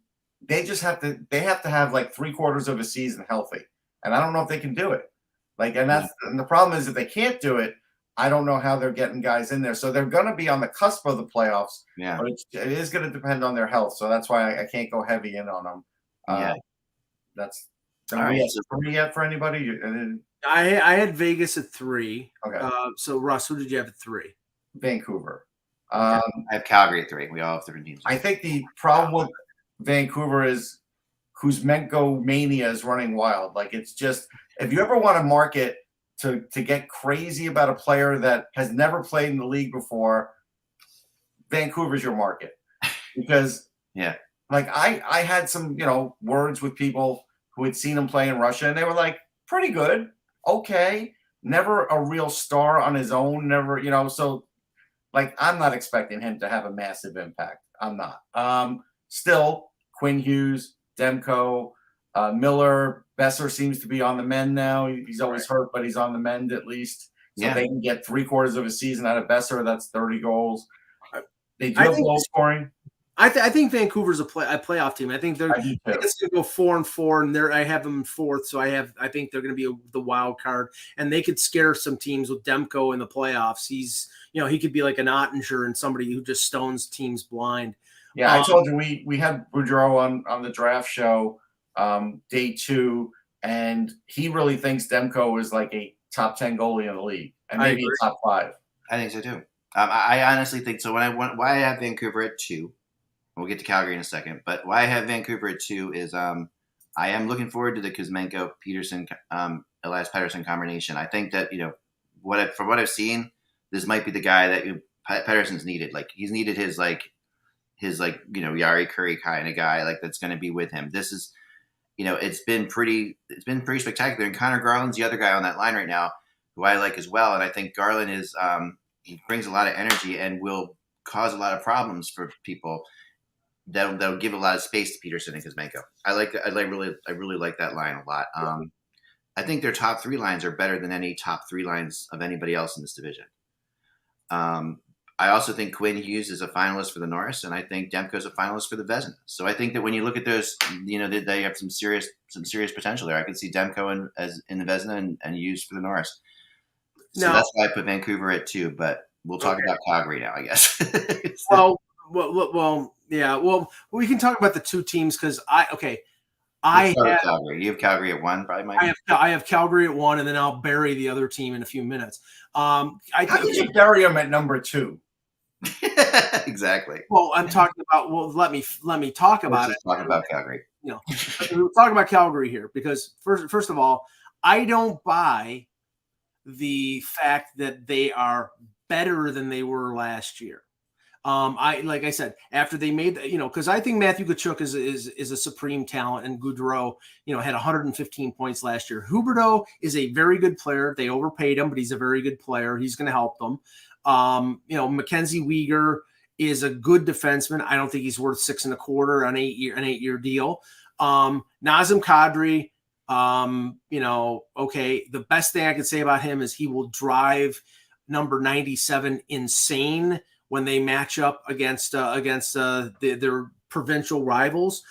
Speaker 2: they have to have like 3/4 of a season healthy, and I don't know if they can do it. And the problem is if they can't do it, I don't know how they're getting guys in there. So they're going to be on the cusp of the playoffs, but it is going to depend on their health. So that's why I can't go heavy in on them. That's all right. For me yet for anybody.
Speaker 1: I had Vegas at 3.
Speaker 2: Okay.
Speaker 1: So Russ, who did you have at 3?
Speaker 2: Vancouver.
Speaker 3: I have Calgary at 3. We all have different teams.
Speaker 2: I think the problem with Vancouver is Kuzmenko mania is running wild. Like it's just if you ever want to market to get crazy about a player that has never played in the league before, Vancouver's your market. Because like I had some words with people who had seen him play in Russia, and they were like pretty good, okay, never a real star on his own, never so. Like, I'm not expecting him to have a massive impact. I'm not. Still, Quinn Hughes, Demko, Miller, Besser seems to be on the mend now. He's always hurt, but he's on the mend at least. So they can get 3/4 of a season out of Besser. That's 30 goals. They do have goal scoring.
Speaker 1: I think Vancouver's a playoff team. I think it's going to go 4-4, and I have them in fourth. So I think they're going to be the wild card, and they could scare some teams with Demko in the playoffs. He could be like an Ottinger and somebody who just stones teams blind.
Speaker 2: Yeah, I told you we had Boudreau on the draft show day 2, and he really thinks Demko is like a top 10 goalie in the league, and maybe a top 5.
Speaker 3: I think so too. I honestly think so. Why I have Vancouver at 2. We'll get to Calgary in a second, but why I have Vancouver at 2 is I am looking forward to the Kuzmenko Peterson Elias Pettersson combination. I think that from what I've seen, this might be the guy that Pettersson's needed. Like he's needed his Yari Curry kind of guy like that's going to be with him. This is it's been pretty spectacular. And Connor Garland's the other guy on that line right now who I like as well. And I think Garland is he brings a lot of energy and will cause a lot of problems for people. That'll give a lot of space to Peterson and Kuzmenko. I really like that line a lot. I think their top 3 lines are better than any top 3 lines of anybody else in this division. I also think Quinn Hughes is a finalist for the Norris, and I think Demko's a finalist for the Vezina. So I think that when you look at those, they have some serious potential there. I could see Demko in the Vezina and Hughes for the Norris. So that's why I put Vancouver at 2. But we'll talk about Calgary now, I guess.
Speaker 1: Well, yeah. Well, we can talk about the 2 teams because Calgary.
Speaker 3: You have Calgary at 1, probably, Mike.
Speaker 1: I have Calgary at 1, and then I'll bury the other team in a few minutes.
Speaker 2: How did you bury them at number 2?
Speaker 3: Exactly.
Speaker 1: Well, I'm talking about. Well, let me talk about it.
Speaker 3: Talk about Calgary.
Speaker 1: We're talking about Calgary here because first of all, I don't buy the fact that they are better than they were last year. Like I said, after they made because I think Matthew Tkachuk is a supreme talent, and Gaudreau, had 115 points last year. Huberdeau is a very good player. They overpaid him, but he's a very good player. He's going to help them. Mackenzie Weegar is a good defenseman. I don't think he's worth 6.25 on an 8-year deal. Nazem Kadri, the best thing I could say about him is he will drive number 97 insane when they match up against their provincial rivals.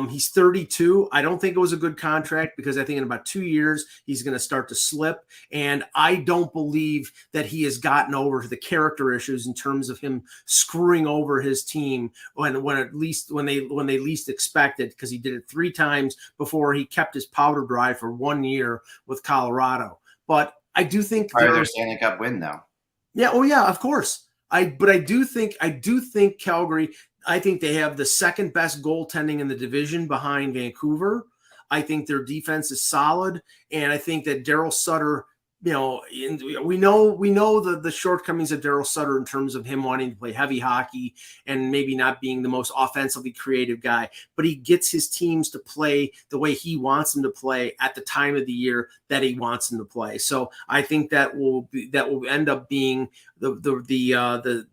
Speaker 1: He's 32. I don't think it was a good contract because I think in about 2 years he's going to start to slip. And I don't believe that he has gotten over the character issues in terms of him screwing over his team when they least expected, because he did it 3 times before he kept his powder dry for 1 year with Colorado. But I do think
Speaker 3: their Stanley Cup win though.
Speaker 1: Yeah. Oh yeah, of course. I do think Calgary. I think they have the second best goaltending in the division behind Vancouver. I think their defense is solid, and I think that Daryl Sutter, we know the shortcomings of Daryl Sutter in terms of him wanting to play heavy hockey and maybe not being the most offensively creative guy, but he gets his teams to play the way he wants them to play at the time of the year that he wants them to play. So I think that will end up being the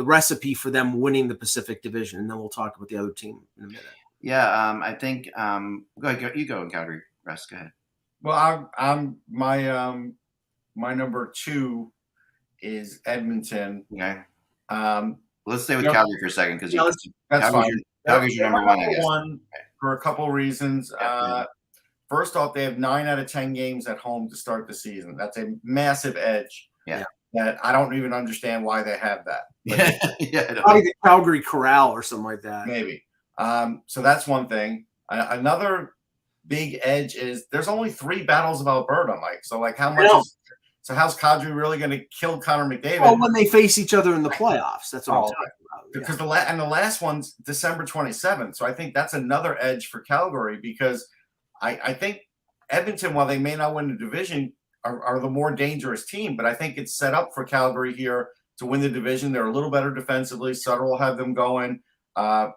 Speaker 1: recipe for them winning the Pacific Division, and then we'll talk about the other team in a minute.
Speaker 3: Yeah, I think you go in Calgary, Russ. Go ahead.
Speaker 2: Well, I'm my number 2 is Edmonton.
Speaker 3: Okay. Let's stay with Calgary for a second because
Speaker 2: that's fine.
Speaker 3: Calgary's your number 1, I guess.
Speaker 2: For a couple of reasons. First off, they have 9 out of 10 games at home to start the season. That's a massive edge.
Speaker 3: Yeah.
Speaker 2: That I don't even understand why they have that.
Speaker 1: Probably the Calgary Corral or something like that.
Speaker 2: Maybe. So that's one thing. Another big edge is there's only 3 battles of Alberta, Mike. So how's Kadri really going to kill Connor McDavid?
Speaker 1: Well, when they face each other in the playoffs, that's what I'm talking about.
Speaker 2: Because the last one's December 27th. So I think that's another edge for Calgary, because I think Edmonton, while they may not win the division, are the more dangerous team. But I think it's set up for Calgary here to win the division. They're a little better defensively. Sutter will have them going. I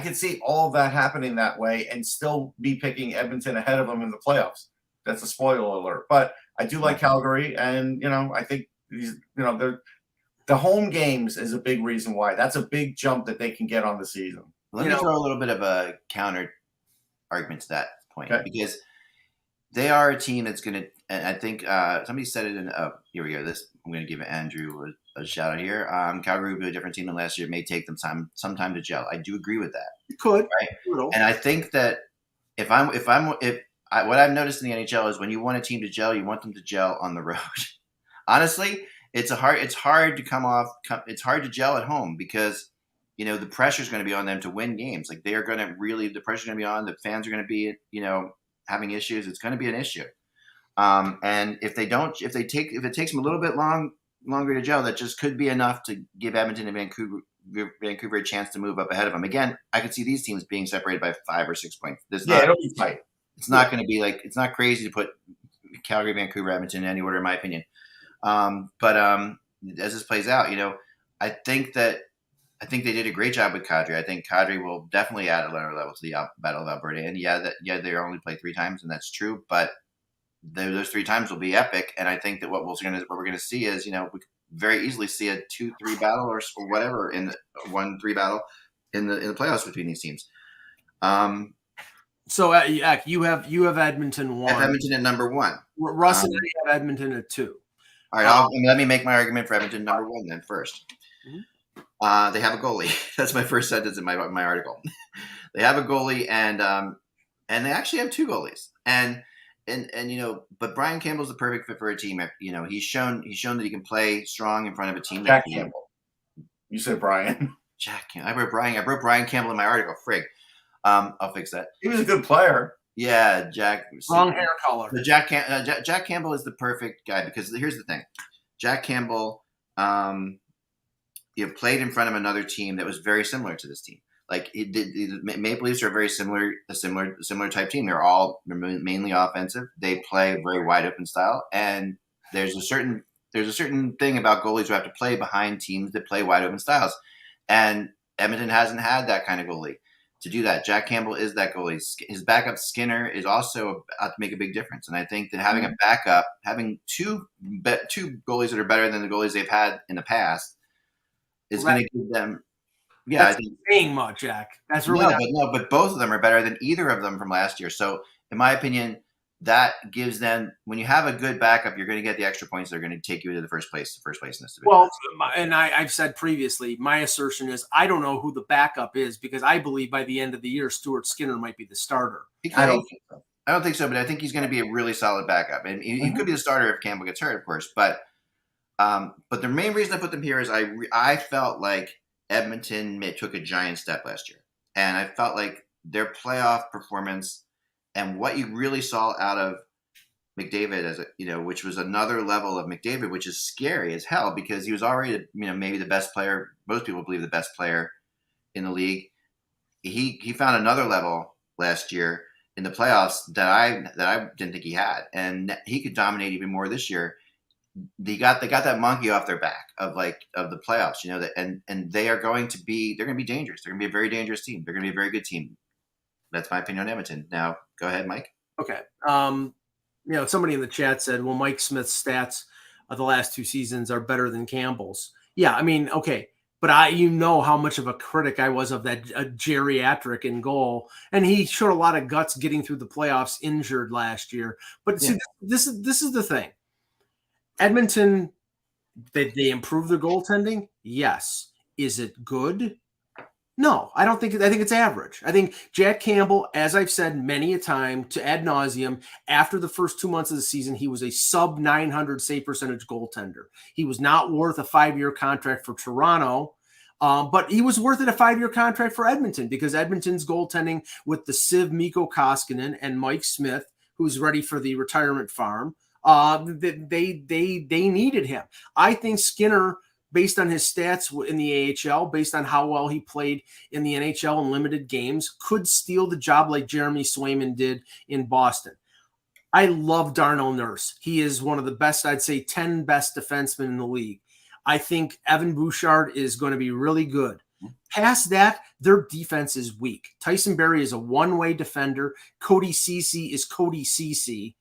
Speaker 2: could see all of that happening that way and still be picking Edmonton ahead of them in the playoffs. That's a spoiler alert. But I do like Calgary, and I think the home games is a big reason why. That's a big jump that they can get on the season.
Speaker 3: Let me throw a little bit of a counter argument to that. point,
Speaker 2: Okay.
Speaker 3: because they are a team that's going to, and I think somebody said it in, here we go. I'm going to give Andrew a shout out here. Calgary will be a different team than last year. It may take them some time to gel. I do agree with that.
Speaker 1: It could.
Speaker 3: Right. And I think that what I've noticed in the NHL is when you want a team to gel, you want them to gel on the road. Honestly, it's hard to gel at home because, the pressure is going to be on them to win games. Like, the pressure is going to be on, the fans are going to be, having issues. It's going to be an issue. And if it takes them a little bit longer to gel, that just could be enough to give Edmonton and Vancouver a chance to move up ahead of them. Again, I could see these teams being separated by 5 or 6 points.
Speaker 2: It'll be tight.
Speaker 3: It's not going to be it's not crazy to put Calgary, Vancouver, Edmonton in any order, in my opinion. But as this plays out, I think they did a great job with Kadri. I think Kadri will definitely add another level to the Battle of Alberta. And they only play 3 times, and that's true. But those 3 times will be epic. And I think that what we're going to see is, we could very easily see a 2-3 battle or whatever in 1-3 battle in the playoffs between these teams.
Speaker 1: So you have Edmonton 1.
Speaker 3: I have Edmonton at number 1.
Speaker 1: Russ and I have Edmonton at 2.
Speaker 3: All right, let me make my argument for Edmonton number 1 then first. Mm-hmm. They have a goalie. That's my first sentence in my article. They have a goalie, and they actually have 2 goalies. And but Brian Campbell's the perfect fit for a team. He's shown that he can play strong in front of a team.
Speaker 2: Jack Campbell. You said Brian.
Speaker 3: Jack Campbell. I wrote Brian Campbell in my article. Frig. I'll fix that.
Speaker 2: He was a good player.
Speaker 3: Yeah, Jack.
Speaker 1: Wrong hair color.
Speaker 3: But Jack Campbell is the perfect guy because here's the thing. Jack Campbell, played in front of another team that was very similar to this team. Like the Maple Leafs are a similar type team. They're mainly offensive. They play very wide open style, and there's a certain thing about goalies who have to play behind teams that play wide open styles, and Edmonton hasn't had that kind of goalie to do that. Jack Campbell is that goalie. His backup Skinner is also out to make a big difference. And I think that having a backup, having two goalies that are better than the goalies they've had in the past is going to give them. Yeah,
Speaker 1: that's saying much, Jack. That's really
Speaker 3: but both of them are better than either of them from last year. So in my opinion, that gives them, when you have a good backup, you're going to get the extra points that are going to take you to the first place in this division.
Speaker 1: Well, and I've said previously, my assertion is I don't know who the backup is because I believe by the end of the year, Stuart Skinner might be the starter.
Speaker 3: I don't think so, but I think he's going to be a really solid backup. And he could be the starter if Campbell gets hurt, of course. But the main reason I put them here is I felt like Edmonton took a giant step last year. And I felt like their playoff performance and what you really saw out of McDavid which was another level of McDavid, which is scary as hell because he was already, maybe the best player. Most people believe the best player in the league. He found another level last year in the playoffs that I didn't think he had, and he could dominate even more this year. They got that monkey off their back of the playoffs, and they're going to be dangerous. They're going to be a very dangerous team. They're going to be a very good team. That's my opinion on Edmonton. Now, go ahead, Mike.
Speaker 1: Okay. Somebody in the chat said, well, Mike Smith's stats of the last 2 seasons are better than Campbell's. Yeah, I mean, okay. But how much of a critic I was of that geriatric in goal. And he showed a lot of guts getting through the playoffs injured last year. But see, this is the thing. Edmonton, they improved their goaltending? Yes. Is it good? No, I don't think. I think it's average. I think Jack Campbell, as I've said many a time to ad nauseum, after the first 2 months of the season, he was a sub 900 save percentage goaltender. He was not worth a 5-year contract for Toronto, but he was worth it a 5-year contract for Edmonton because Edmonton's goaltending with the Civ Mikko Koskinen and Mike Smith, who's ready for the retirement farm, they needed him. I think Skinner, based on his stats in the AHL, based on how well he played in the NHL in limited games, could steal the job like Jeremy Swayman did in Boston. I love Darnell Nurse. He is one of the best, I'd say 10 best defensemen in the league. I think Evan Bouchard is going to be really good. Past that, their defense is weak. Tyson Barrie is a one-way defender. Cody Ceci is Cody Ceci.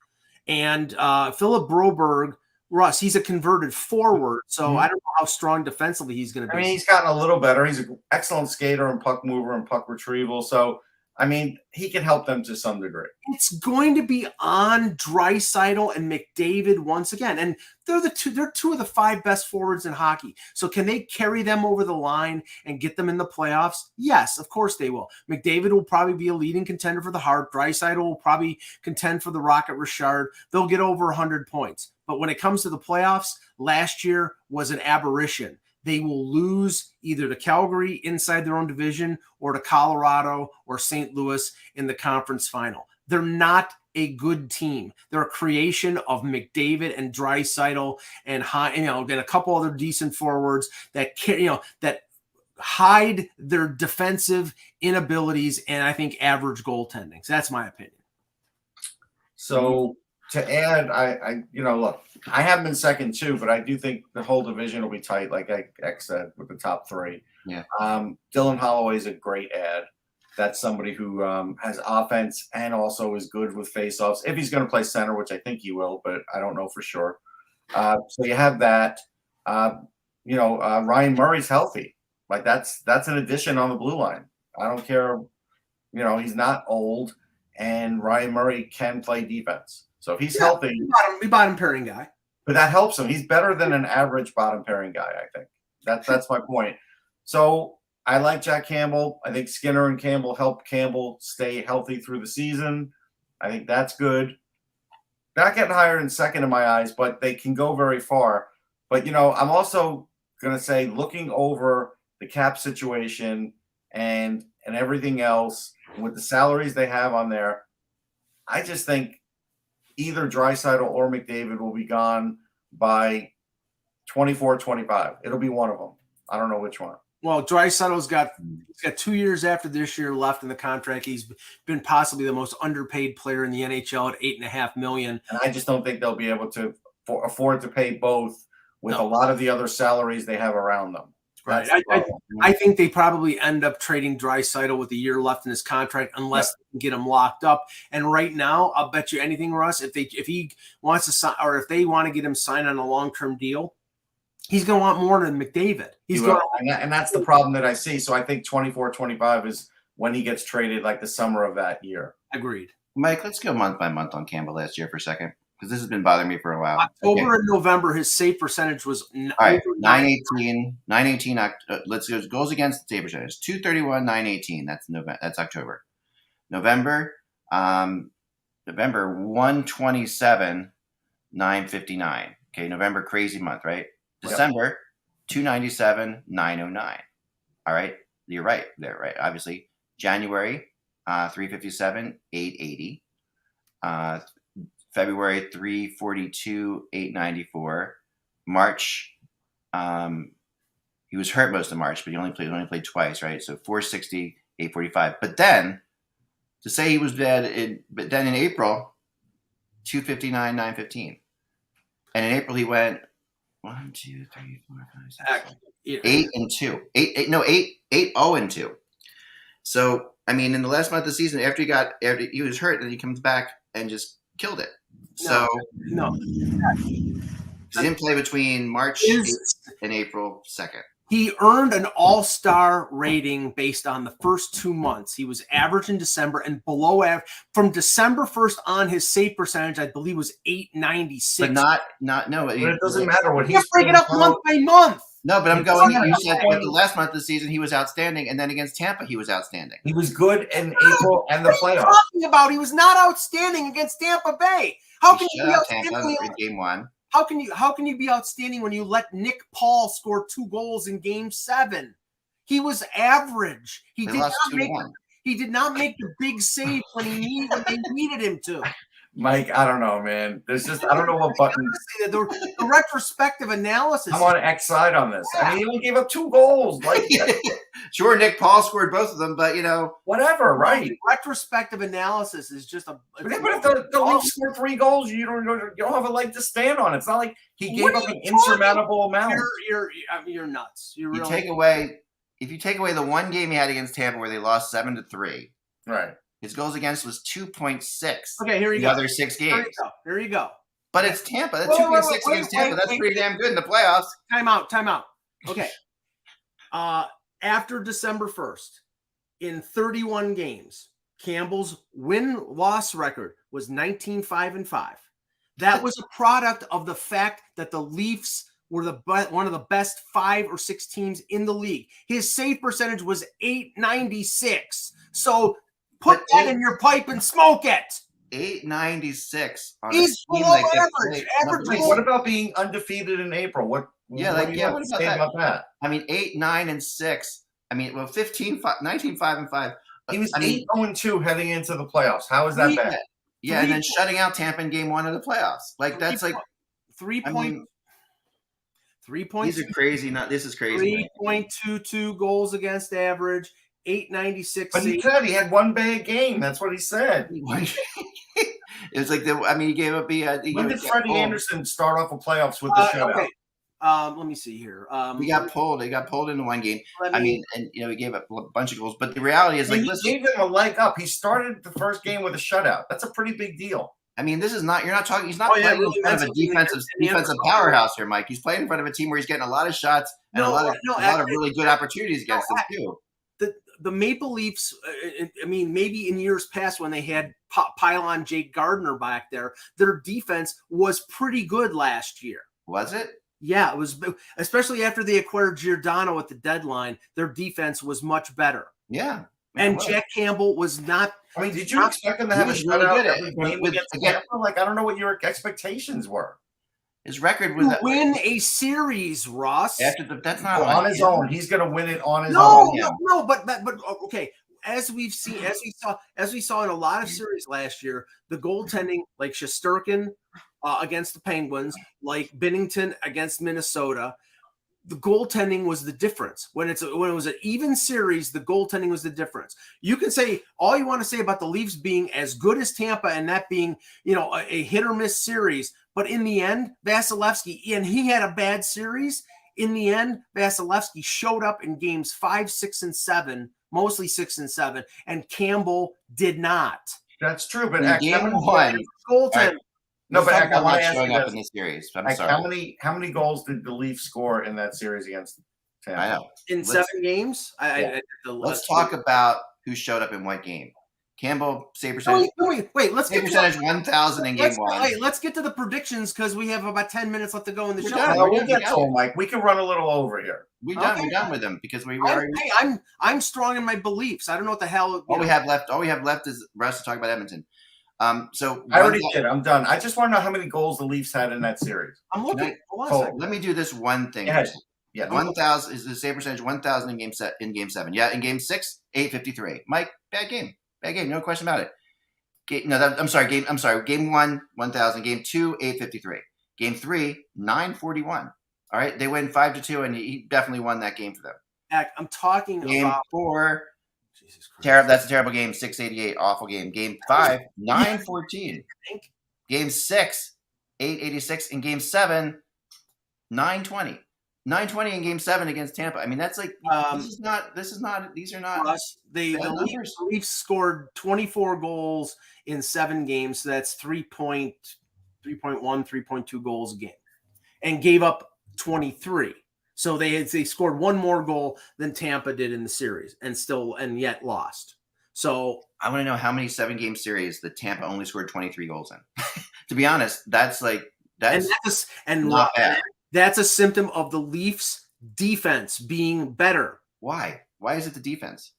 Speaker 1: And Philip Broberg, Russ, he's a converted forward, so I don't know how strong defensively he's going to be.
Speaker 2: I mean, he's gotten a little better. He's an excellent skater and puck mover and puck retrieval. So I mean, he can help them to some degree.
Speaker 1: It's going to be on Draisaitl and McDavid once again, and they're two of the 5 best forwards in hockey. So can they carry them over the line and get them in the playoffs? Yes, of course they will. McDavid will probably be a leading contender for the Hart. Draisaitl will probably contend for the Rocket Richard. They'll get over 100 points. But when it comes to the playoffs, last year was an aberration. They will lose either to Calgary inside their own division or to Colorado or St. Louis in the conference final. They're not a good team. They're a creation of McDavid and Draisaitl and a couple other decent forwards that that hide their defensive inabilities and I think average goaltending. So that's my opinion.
Speaker 2: So to add, look, I have them in second too, but I do think the whole division will be tight, like X said, with the top 3.
Speaker 3: Yeah.
Speaker 2: Dylan Holloway is a great add. That's somebody who has offense and also is good with faceoffs. If he's going to play center, which I think he will, but I don't know for sure. So you have that. Ryan Murray's healthy. Like that's an addition on the blue line. I don't care. He's not old, and Ryan Murray can play defense. So if he's healthy,
Speaker 1: bottom pairing guy.
Speaker 2: But that helps him. He's better than an average bottom pairing guy, I think. That's my point. So I like Jack Campbell. I think Skinner and Campbell help Campbell stay healthy through the season. I think that's good. Not getting higher in second in my eyes, but they can go very far. But, I'm also going to say looking over the cap situation and everything else with the salaries they have on there, I just think either Draisaitl or McDavid will be gone by 24-25. It'll be one of them. I don't know which one.
Speaker 1: Well, Draisaitl's got 2 years after this year left in the contract. He's been possibly the most underpaid player in the NHL at $8.5 million.
Speaker 2: And I just don't think they'll be able to afford to pay both with a lot of the other salaries they have around them.
Speaker 1: Right. I think they probably end up trading Draisaitl with a year left in his contract unless they can get him locked up. And right now, I'll bet you anything, Russ, if he wants to sign or if they want to get him signed on a long-term deal, he's going to want more than McDavid.
Speaker 2: And that's the problem that I see. So I think 24-25 is when he gets traded, like the summer of that year.
Speaker 1: Agreed.
Speaker 3: Mike, let's go month by month on Campbell last year for a second, because this has been bothering me for a while.
Speaker 1: October and November, his save percentage was
Speaker 3: all right, 918. Let's go goals against save percentage 231, 918. That's November. That's October. November 127, 959. Okay, November crazy month, right? December 297, 909. All right, you're right there, right? Obviously, January 357, 880. February 342, 894. March, he was hurt most of March, but he only played twice, right? So 460, 845. But then to say he was dead, but then in April, 259, 915. And in April he went 1, 2, 3, 4, 5, 6, 7, 8 and 2. 8-0-2. So I mean, in the last month of the season, after he was hurt, and he comes back and just killed it.
Speaker 1: No.
Speaker 3: He didn't play between March 8th and April 2nd.
Speaker 1: He earned an all-star rating based on the first 2 months. He was average in December and below average. From December 1st on, his save percentage, I believe, was .896.
Speaker 2: But it doesn't matter what
Speaker 1: he's break it up month by month.
Speaker 3: No, but I'm going. You said with the last month of the season he was outstanding, and then against Tampa he was outstanding.
Speaker 2: He was good in April and the playoffs.
Speaker 1: What are you talking about? He was not outstanding against Tampa Bay. How can you be outstanding
Speaker 3: in game 1?
Speaker 1: How can you be outstanding when you let Nick Paul score 2 goals in Game 7? He was average. He did not make the big save when they needed him to.
Speaker 2: Mike, I don't know, man. I don't know what button.
Speaker 1: The retrospective analysis.
Speaker 2: I'm on X side on this. Yeah. I mean, he only gave up 2 goals.
Speaker 3: Sure, Nick Paul scored both of them, but
Speaker 2: whatever, right?
Speaker 1: Retrospective analysis is just a.
Speaker 2: But if the Leafs scored 3 goals, you don't have a leg to stand on. It's not like he gave up an insurmountable amount.
Speaker 1: You're nuts.
Speaker 3: If you take away the one game he had against Tampa where they lost 7-3,
Speaker 2: right?
Speaker 3: His goals against was 2.6.
Speaker 1: Okay, here you
Speaker 3: go. The other 6 games.
Speaker 1: Here you go.
Speaker 3: But it's Tampa. That's 2.6 against Tampa. That's pretty damn good in the playoffs.
Speaker 1: Time out. Okay. After December 1st, in 31 games, Campbell's win-loss record was 19-5-5. That was a product of the fact that the Leafs were one of the best 5 or 6 teams in the league. His save percentage was .896. So put that in your pipe and smoke it.
Speaker 3: 896 on
Speaker 1: He's
Speaker 3: a team
Speaker 1: below
Speaker 3: that
Speaker 1: average.
Speaker 2: Wait, what about being undefeated in April? What do you have to say about that?
Speaker 3: I mean, 8-9-6. I mean, well, 19-5-5.
Speaker 2: He was 8-2 heading into the playoffs. How is that bad?
Speaker 3: Yeah, and then shutting out Tampa in game 1 of the playoffs. Like, that's like
Speaker 1: 3 points. 3 points.
Speaker 3: These are crazy. This is crazy.
Speaker 1: 3.22 goals against average, 896.
Speaker 2: But he said he had one bad game. That's what he said.
Speaker 3: It was like he gave up
Speaker 2: when did Freddie Anderson start off the playoffs with the shutout?
Speaker 1: Okay. Let me see here.
Speaker 3: We got pulled. They got pulled into one game. He gave up a bunch of goals. But the reality is,
Speaker 2: he gave them a leg up. He started the first game with a shutout. That's a pretty big deal. I mean, this is not. You're not talking. He's not playing in front of a defensive powerhouse here, Mike. He's playing in front of a team where he's getting a lot of shots and a lot of really good opportunities against them too.
Speaker 1: The Maple Leafs, I mean, maybe in years past when they had pylon Jake Gardiner back there, their defense was pretty good last year.
Speaker 3: Was it?
Speaker 1: Yeah, it was, especially after they acquired Giordano at the deadline. Their defense was much better.
Speaker 3: Yeah.
Speaker 1: And Jack Campbell was not.
Speaker 2: I mean, did you expect him to have a shutout every game against Tampa? Like, I don't know what your expectations were.
Speaker 3: His record was
Speaker 1: to win a series, Ross.
Speaker 3: That's not
Speaker 2: on his own. He's going to win it on his own.
Speaker 1: No, but okay. As we saw in a lot of series last year, the goaltending, like Shesterkin against the Penguins, like Binnington against Minnesota, the goaltending was the difference. When it was an even series, the goaltending was the difference. You can say all you want to say about the Leafs being as good as Tampa and that being, a hit or miss series. But in the end, Vasilevsky, and he had a bad series. In the end, Vasilevsky showed up in games 5, 6, and 7, mostly 6 and 7, and Campbell did not.
Speaker 2: That's true, but
Speaker 3: game 1,
Speaker 1: goaltending.
Speaker 2: No, but
Speaker 3: I want to ask you this. In this series. I'm sorry. How
Speaker 2: many goals did the Leafs score in that series against Tampa?
Speaker 3: I know.
Speaker 1: In 7 games?
Speaker 3: Let's talk about who showed up in what game. Campbell, save percentage.
Speaker 1: Wait. Let's
Speaker 3: save percentage 1,000 in game 1.
Speaker 1: Wait, let's get to the predictions because we have about 10 minutes left to go in the show.
Speaker 2: We'll get to them, Mike. We can run a little over here.
Speaker 3: We're done with them because
Speaker 1: I'm strong in my beliefs. I don't know what the hell.
Speaker 3: All we have left is Russ to talk about Edmonton. So
Speaker 2: I already did. I'm done. I just want to know how many goals the Leafs had in that series.
Speaker 1: I'm looking.
Speaker 3: Let me do this one thing. Yeah, 1,000 is the save percentage. 1,000 in game 7. Yeah, in game 6, 853. Mike, bad game. No question about it. Game 1, 1,000. Game 2, 853. Game 3, 941. All right, they win 5-2, and he definitely won that game for them.
Speaker 1: I'm talking
Speaker 3: game
Speaker 1: about
Speaker 3: 4. That's a terrible game. 688, awful game. Game 5, 914. Game 6, 886. In game 7, 920. 920 in game 7 against Tampa. I mean, that's like these are not
Speaker 1: Russ, the Leafs scored 24 goals in 7 games. So that's 3.1, 3.2 goals a game, and gave up 23. So they scored one more goal than Tampa did in the series, and yet lost. So
Speaker 3: I want to know how many 7-game series that Tampa only scored 23 goals in. To be honest, that's not bad.
Speaker 1: That's a symptom of the Leafs' defense being better.
Speaker 3: Why? Why is it the defense?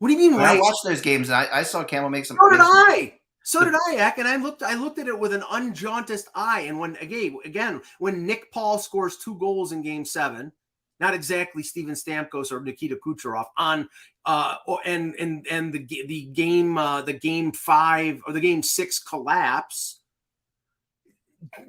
Speaker 1: What do you mean?
Speaker 3: I watched those games and I saw Campbell make some.
Speaker 1: So did I, Ak, and I looked at it with an unjaundiced eye. And when Nick Paul scores 2 goals in game 7, not exactly Steven Stamkos or Nikita Kucherov on the game 5 or the game 6 collapse.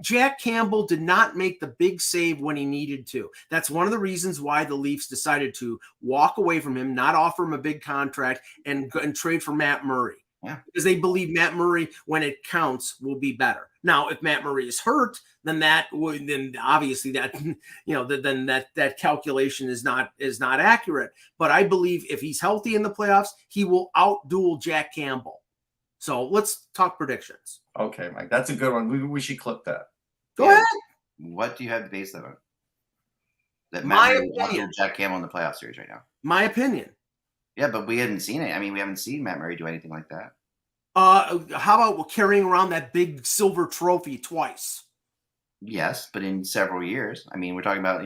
Speaker 1: Jack Campbell did not make the big save when he needed to. That's one of the reasons why the Leafs decided to walk away from him, not offer him a big contract, and trade for Matt Murray.
Speaker 3: Yeah.
Speaker 1: Because they believe Matt Murray, when it counts, will be better. Now, if Matt Murray is hurt, then obviously that calculation is not accurate. But I believe if he's healthy in the playoffs, he will outduel Jack Campbell. So let's talk predictions.
Speaker 2: Okay, Mike, that's a good one. We should clip that.
Speaker 1: Go ahead.
Speaker 3: What do you have to base that on? That
Speaker 1: My
Speaker 3: Matt
Speaker 1: opinion.
Speaker 3: Jack Campbell in the playoff series right now.
Speaker 1: My opinion.
Speaker 3: Yeah, but we hadn't seen it. I mean, we haven't seen Matt Murray do anything like that.
Speaker 1: How about carrying around that big silver trophy twice?
Speaker 3: Yes, but in several years. I mean, we're talking about,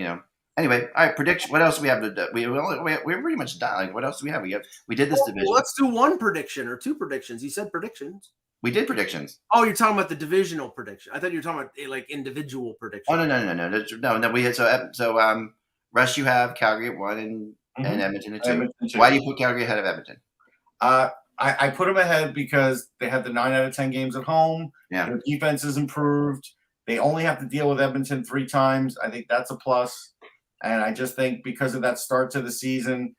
Speaker 3: Anyway, all right, prediction. What else do we have to do? We're pretty much done. Like, what else do we have? We did this division.
Speaker 1: Let's do one prediction or two predictions. You said predictions.
Speaker 3: We did predictions.
Speaker 1: Oh, you're talking about the divisional prediction. I thought you were talking about like individual predictions.
Speaker 3: Oh, no. We had so Russ, you have Calgary at 1 and Edmonton at 2.
Speaker 2: Edmonton 2.
Speaker 3: Why do you put Calgary ahead of Edmonton?
Speaker 2: I put them ahead because they have the 9 out of 10 games at home.
Speaker 3: Yeah.
Speaker 2: Their defense is improved. They only have to deal with Edmonton 3 times. I think that's a plus. And I just think because of that start to the season,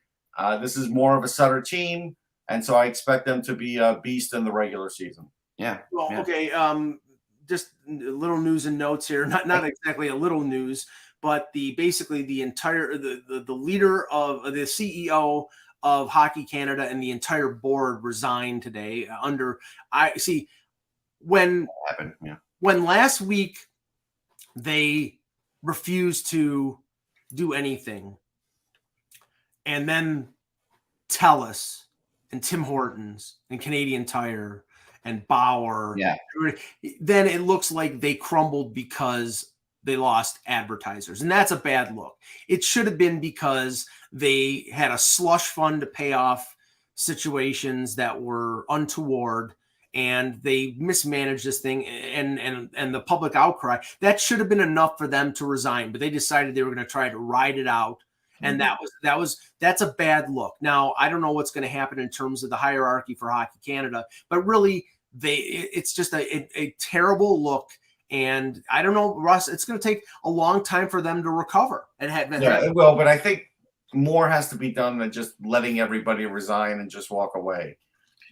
Speaker 2: this is more of a Sutter team. And so I expect them to be a beast in the regular season.
Speaker 3: Yeah.
Speaker 1: Well,
Speaker 3: yeah.
Speaker 1: Okay. Just little news and notes here. Not exactly a little news, but basically the entire the leader of the CEO of Hockey Canada and the entire board resigned today. When last week they refused to do anything, and then TELUS and Tim Hortons and Canadian Tire and Bauer, then it looks like they crumbled because they lost advertisers, and that's a bad look. It should have been because they had a slush fund to pay off situations that were untoward, and they mismanaged this thing, and the public outcry that should have been enough for them to resign, but they decided they were going to try to ride it out. And that's a bad look. Now, I don't know what's going to happen in terms of the hierarchy for Hockey Canada, but really it's just a terrible look. And I don't know, Russ, it's going to take a long time for them to recover.
Speaker 2: It will, but I think more has to be done than just letting everybody resign and just walk away.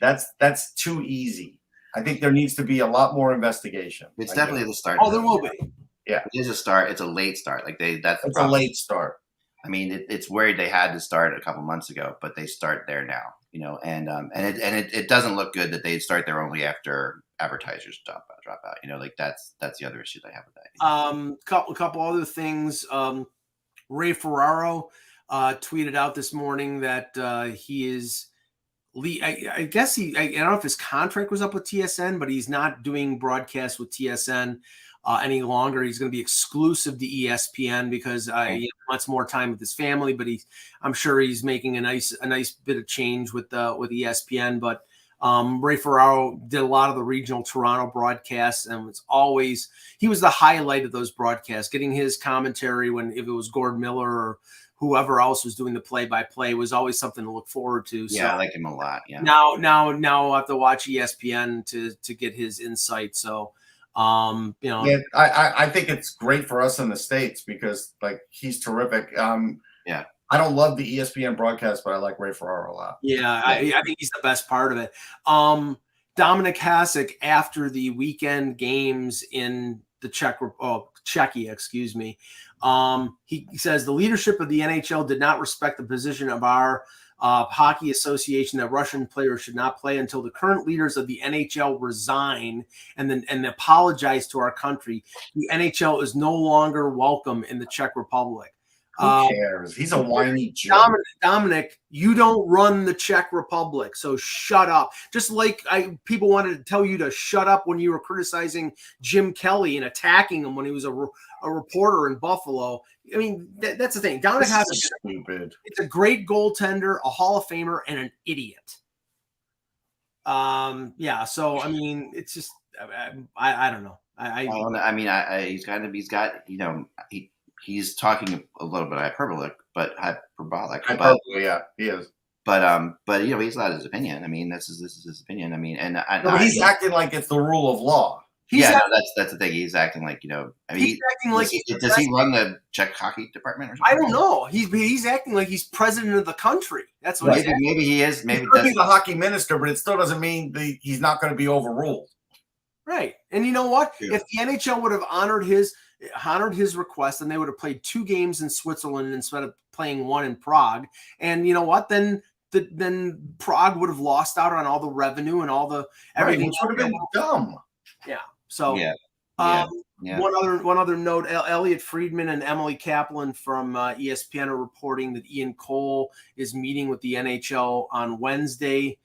Speaker 2: That's too easy. I think there needs to be a lot more investigation.
Speaker 3: It's definitely the start.
Speaker 1: Oh, there will be.
Speaker 2: Yeah,
Speaker 3: it is a start. It's a late start. It's
Speaker 2: a late start.
Speaker 3: I mean, it's where they had to start a couple months ago, but they start there now. And it doesn't look good that they start there only after advertisers drop out. That's the other issue they have with that.
Speaker 1: A couple other things. Ray Ferraro tweeted out this morning that he is. I guess I don't know if his contract was up with TSN, but he's not doing broadcasts with TSN any longer. He's going to be exclusive to ESPN because he wants more time with his family. But I'm sure he's making a nice bit of change with ESPN. But Ray Ferraro did a lot of the regional Toronto broadcasts, and he was the highlight of those broadcasts. Getting his commentary if it was Gord Miller or whoever else was doing the play-by-play was always something to look forward to.
Speaker 3: Yeah, I like him a lot. Yeah.
Speaker 1: Now I'll have to watch ESPN to get his insight. So,
Speaker 2: Yeah, I think it's great for us in the States because he's terrific.
Speaker 3: Yeah.
Speaker 2: I don't love the ESPN broadcast, but I like Ray Ferraro a lot.
Speaker 1: Yeah, I think he's the best part of it. Dominic Hasek, after the weekend games in the Czechia, excuse me. He says the leadership of the NHL did not respect the position of our hockey association that Russian players should not play until the current leaders of the NHL resign and apologize to our country. The NHL is no longer welcome in the Czech Republic.
Speaker 2: Who cares? He's a whiny jerk.
Speaker 1: Dominic, you don't run the Czech Republic, so shut up. Just like people wanted to tell you to shut up when you were criticizing Jim Kelly and attacking him when he was a reporter in Buffalo. I mean, that's the thing. Dominic Hasek is stupid. It's a great goaltender, a Hall of Famer, and an idiot. Yeah. So I mean, it's just I don't know.
Speaker 3: He's talking a little bit hyperbolic, hyperbolic.
Speaker 2: Yeah, he is.
Speaker 3: But he's allowed his opinion. I mean, this is his opinion. I mean,
Speaker 2: he's acting like it's the rule of law.
Speaker 3: That's the thing. He's acting like
Speaker 1: he's acting like
Speaker 3: does he run the Czech hockey department or something?
Speaker 1: I don't know. He's acting like he's president of the country. That's what
Speaker 3: maybe he is. Maybe
Speaker 2: he's the hockey minister, but it still doesn't mean he's not going to be overruled.
Speaker 1: Right. And you know what? Yeah. If the NHL would have honored his request, then they would have played 2 games in Switzerland instead of playing 1 in Prague. And you know what? Then Prague would have lost out on all the revenue and all the everything.
Speaker 2: Which would have been dumb.
Speaker 1: Yeah. So
Speaker 3: Yeah.
Speaker 1: One other note: Elliot Friedman and Emily Kaplan from ESPN are reporting that Ian Cole is meeting with the NHL on Wednesday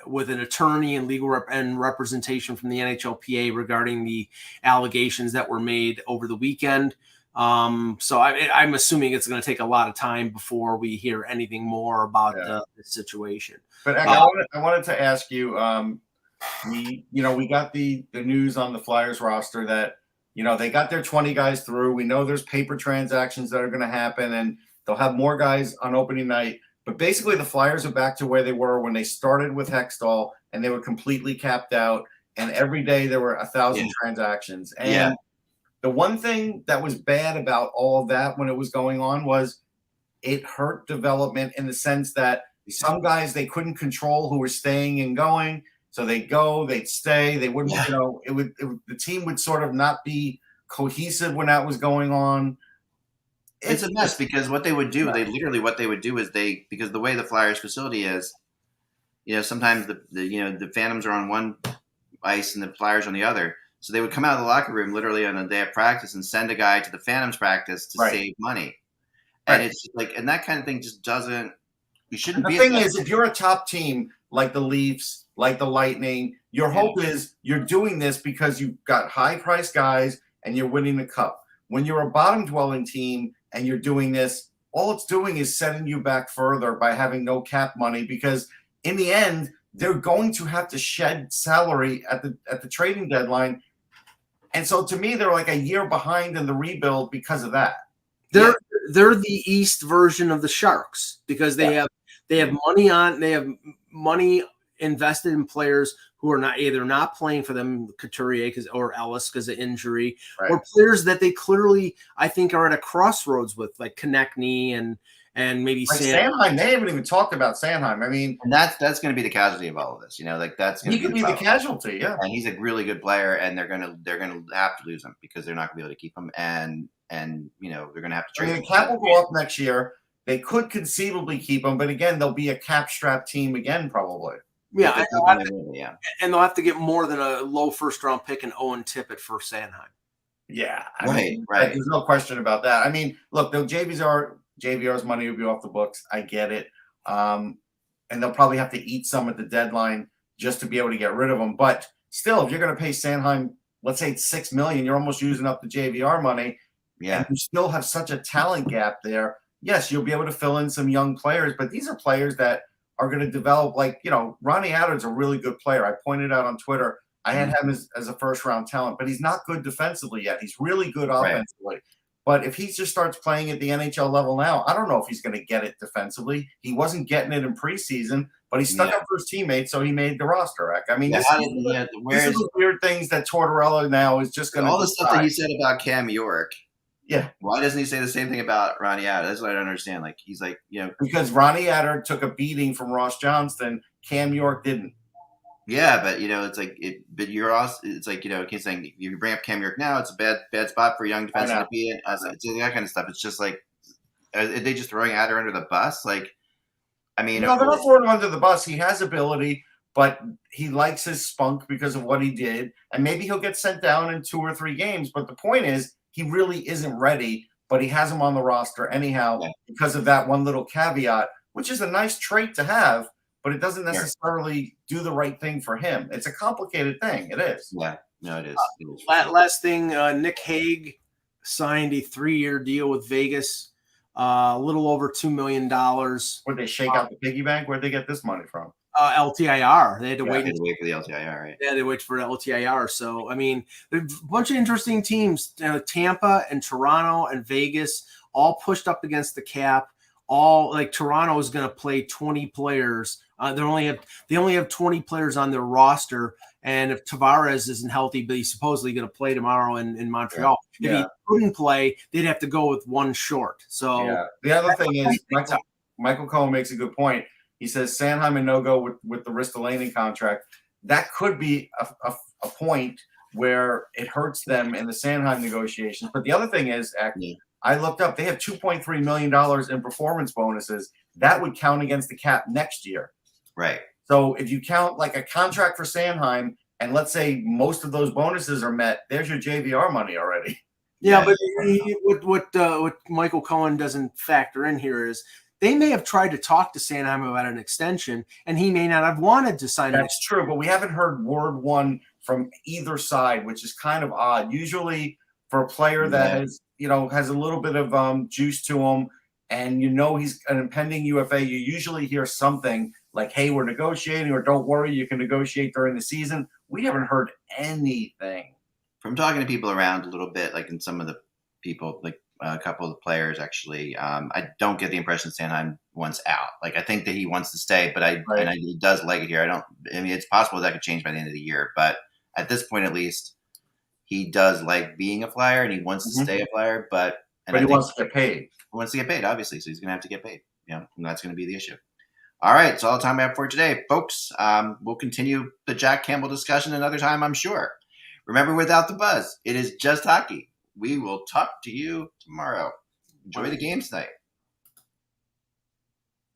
Speaker 1: with an attorney and legal representation from the NHLPA regarding the allegations that were made over the weekend. So I'm assuming it's going to take a lot of time before we hear anything more about the situation.
Speaker 2: But I wanted to ask you. We got the news on the Flyers roster that, they got their 20 guys through. We know there's paper transactions that are going to happen, and they'll have more guys on opening night. But basically, the Flyers are back to where they were when they started with Hextall, and they were completely capped out. And every day there were 1,000 transactions. And the one thing that was bad about all of that when it was going on was it hurt development in the sense that some guys they couldn't control who were staying and going. So they'd go, they'd stay, they wouldn't, the team would sort of not be cohesive when that was going on.
Speaker 3: It's a mess because what they would do, what they would do is because the way the Flyers facility is, sometimes the Phantoms are on one ice and the Flyers on the other. So they would come out of the locker room literally on a day of practice and send a guy to the Phantoms practice to save money. And it's like, and that kind of thing just doesn't, you shouldn't be.
Speaker 2: The thing is, if you're a top team like the Leafs, like the Lightning, your hope is you're doing this because you've got high-priced guys and you're winning the cup. When you're a bottom-dwelling team and you're doing this, all it's doing is setting you back further by having no cap money because in the end, they're going to have to shed salary at the trading deadline. And so to me, they're like a year behind in the rebuild because of that.
Speaker 1: They're the East version of the Sharks because they have money invested in players who are not playing for them, Couturier or Ellis because of injury, or players that they clearly I think are at a crossroads with, like Konechny and maybe
Speaker 2: Sanheim. They haven't even talked about Sanheim. I mean,
Speaker 3: and that's going to be the casualty of all of this. That's going to
Speaker 2: be the casualty. Yeah,
Speaker 3: and he's a really good player, and they're gonna have to lose him because they're not going to be able to keep him, and they're going to have to trade.
Speaker 2: The cap will go up next year. They could conceivably keep him, but again, they'll be a cap-strapped team again, probably.
Speaker 1: Yeah, and they'll have to get more than a low first-round pick and Owen Tippett for Sanheim.
Speaker 2: Yeah,
Speaker 3: right.
Speaker 2: There's no question about that. I mean, look, JVR's money will be off the books. I get it, and they'll probably have to eat some at the deadline just to be able to get rid of him. But still, if you're going to pay Sanheim, let's say it's $6 million, you're almost using up the JVR money.
Speaker 3: Yeah,
Speaker 2: and you still have such a talent gap there. Yes, you'll be able to fill in some young players, but these are players that are going to develop. Like, Ronnie Attard's a really good player. I pointed out on Twitter, I had him as a first-round talent, but he's not good defensively yet. He's really good offensively. Right. But if he just starts playing at the NHL level now, I don't know if he's going to get it defensively. He wasn't getting it in preseason, but he stuck up for his teammates, so he made the roster. I mean, this is the weird things that Tortorella now is just going to
Speaker 3: all the stuff that he said about Cam York.
Speaker 2: Yeah.
Speaker 3: Why doesn't he say the same thing about Ronnie Attard? That's what I don't understand. Like, he's like,
Speaker 2: because Ronnie Attard took a beating from Ross Johnston. Cam York didn't.
Speaker 3: Yeah, but it's like but you're also it's like keep saying if you bring up Cam York now, it's a bad spot for a young defenseman to be in. It's that kind of stuff. It's just like are they just throwing Attard under the bus? Like, I mean,
Speaker 2: no, they're not throwing him under the bus. He has ability, but he likes his spunk because of what he did, and maybe he'll get sent down in 2 or 3 games. But the point is, he really isn't ready. But he has him on the roster anyhow because of that one little caveat, which is a nice trait to have. But it doesn't necessarily do the right thing for him. It's a complicated thing. It is.
Speaker 3: Yeah, no, it is.
Speaker 1: Last thing, Nick Hague signed a 3-year deal with Vegas, a little over $2 million.
Speaker 2: Would they shake out the piggy bank? Where'd they get this money from?
Speaker 1: LTIR. They had to wait
Speaker 3: for the LTIR, right?
Speaker 1: Yeah, they wait for the LTIR. So, I mean, there's a bunch of interesting teams. Tampa and Toronto and Vegas all pushed up against the cap. All like Toronto is going to play 20 players. They only have 20 players on their roster, and if Tavares isn't healthy, but he's supposedly going to play tomorrow in Montreal. If he couldn't play, they'd have to go with one short. So
Speaker 2: the other thing is Michael Cohen makes a good point. He says Sanheim and no-go with the Ristolainen contract. That could be a point where it hurts them in the Sanheim negotiations. But the other thing is, I looked up, they have $2.3 million in performance bonuses. That would count against the cap next year.
Speaker 3: Right.
Speaker 2: So if you count like a contract for Sanheim and let's say most of those bonuses are met, there's your JVR money already.
Speaker 1: Yeah, but what Michael Cohen doesn't factor in here is they may have tried to talk to Sanheim about an extension, and he may not have wanted to sign it.
Speaker 2: That's true, but we haven't heard word one from either side, which is kind of odd. Usually, for a player that is, has a little bit of juice to him, and he's an impending UFA, you usually hear something like, "Hey, we're negotiating," or "Don't worry, you can negotiate during the season." We haven't heard anything.
Speaker 3: From talking to people around a little bit, like in some of the people, like a couple of the players, actually, I don't get the impression Sanheim wants out. Like, I think that he wants to stay, but he does like it here. It's possible that could change by the end of the year, but at this point, at least, he does like being a Flyer and he wants to stay a Flyer, but
Speaker 2: he wants to get paid.
Speaker 3: He wants to get paid, obviously, so he's going to have to get paid. And that's going to be the issue. All right, so all the time we have for today, folks. We'll continue the Jack Campbell discussion another time, I'm sure. Remember, without the buzz, it is just hockey. We will talk to you tomorrow. Enjoy the game tonight.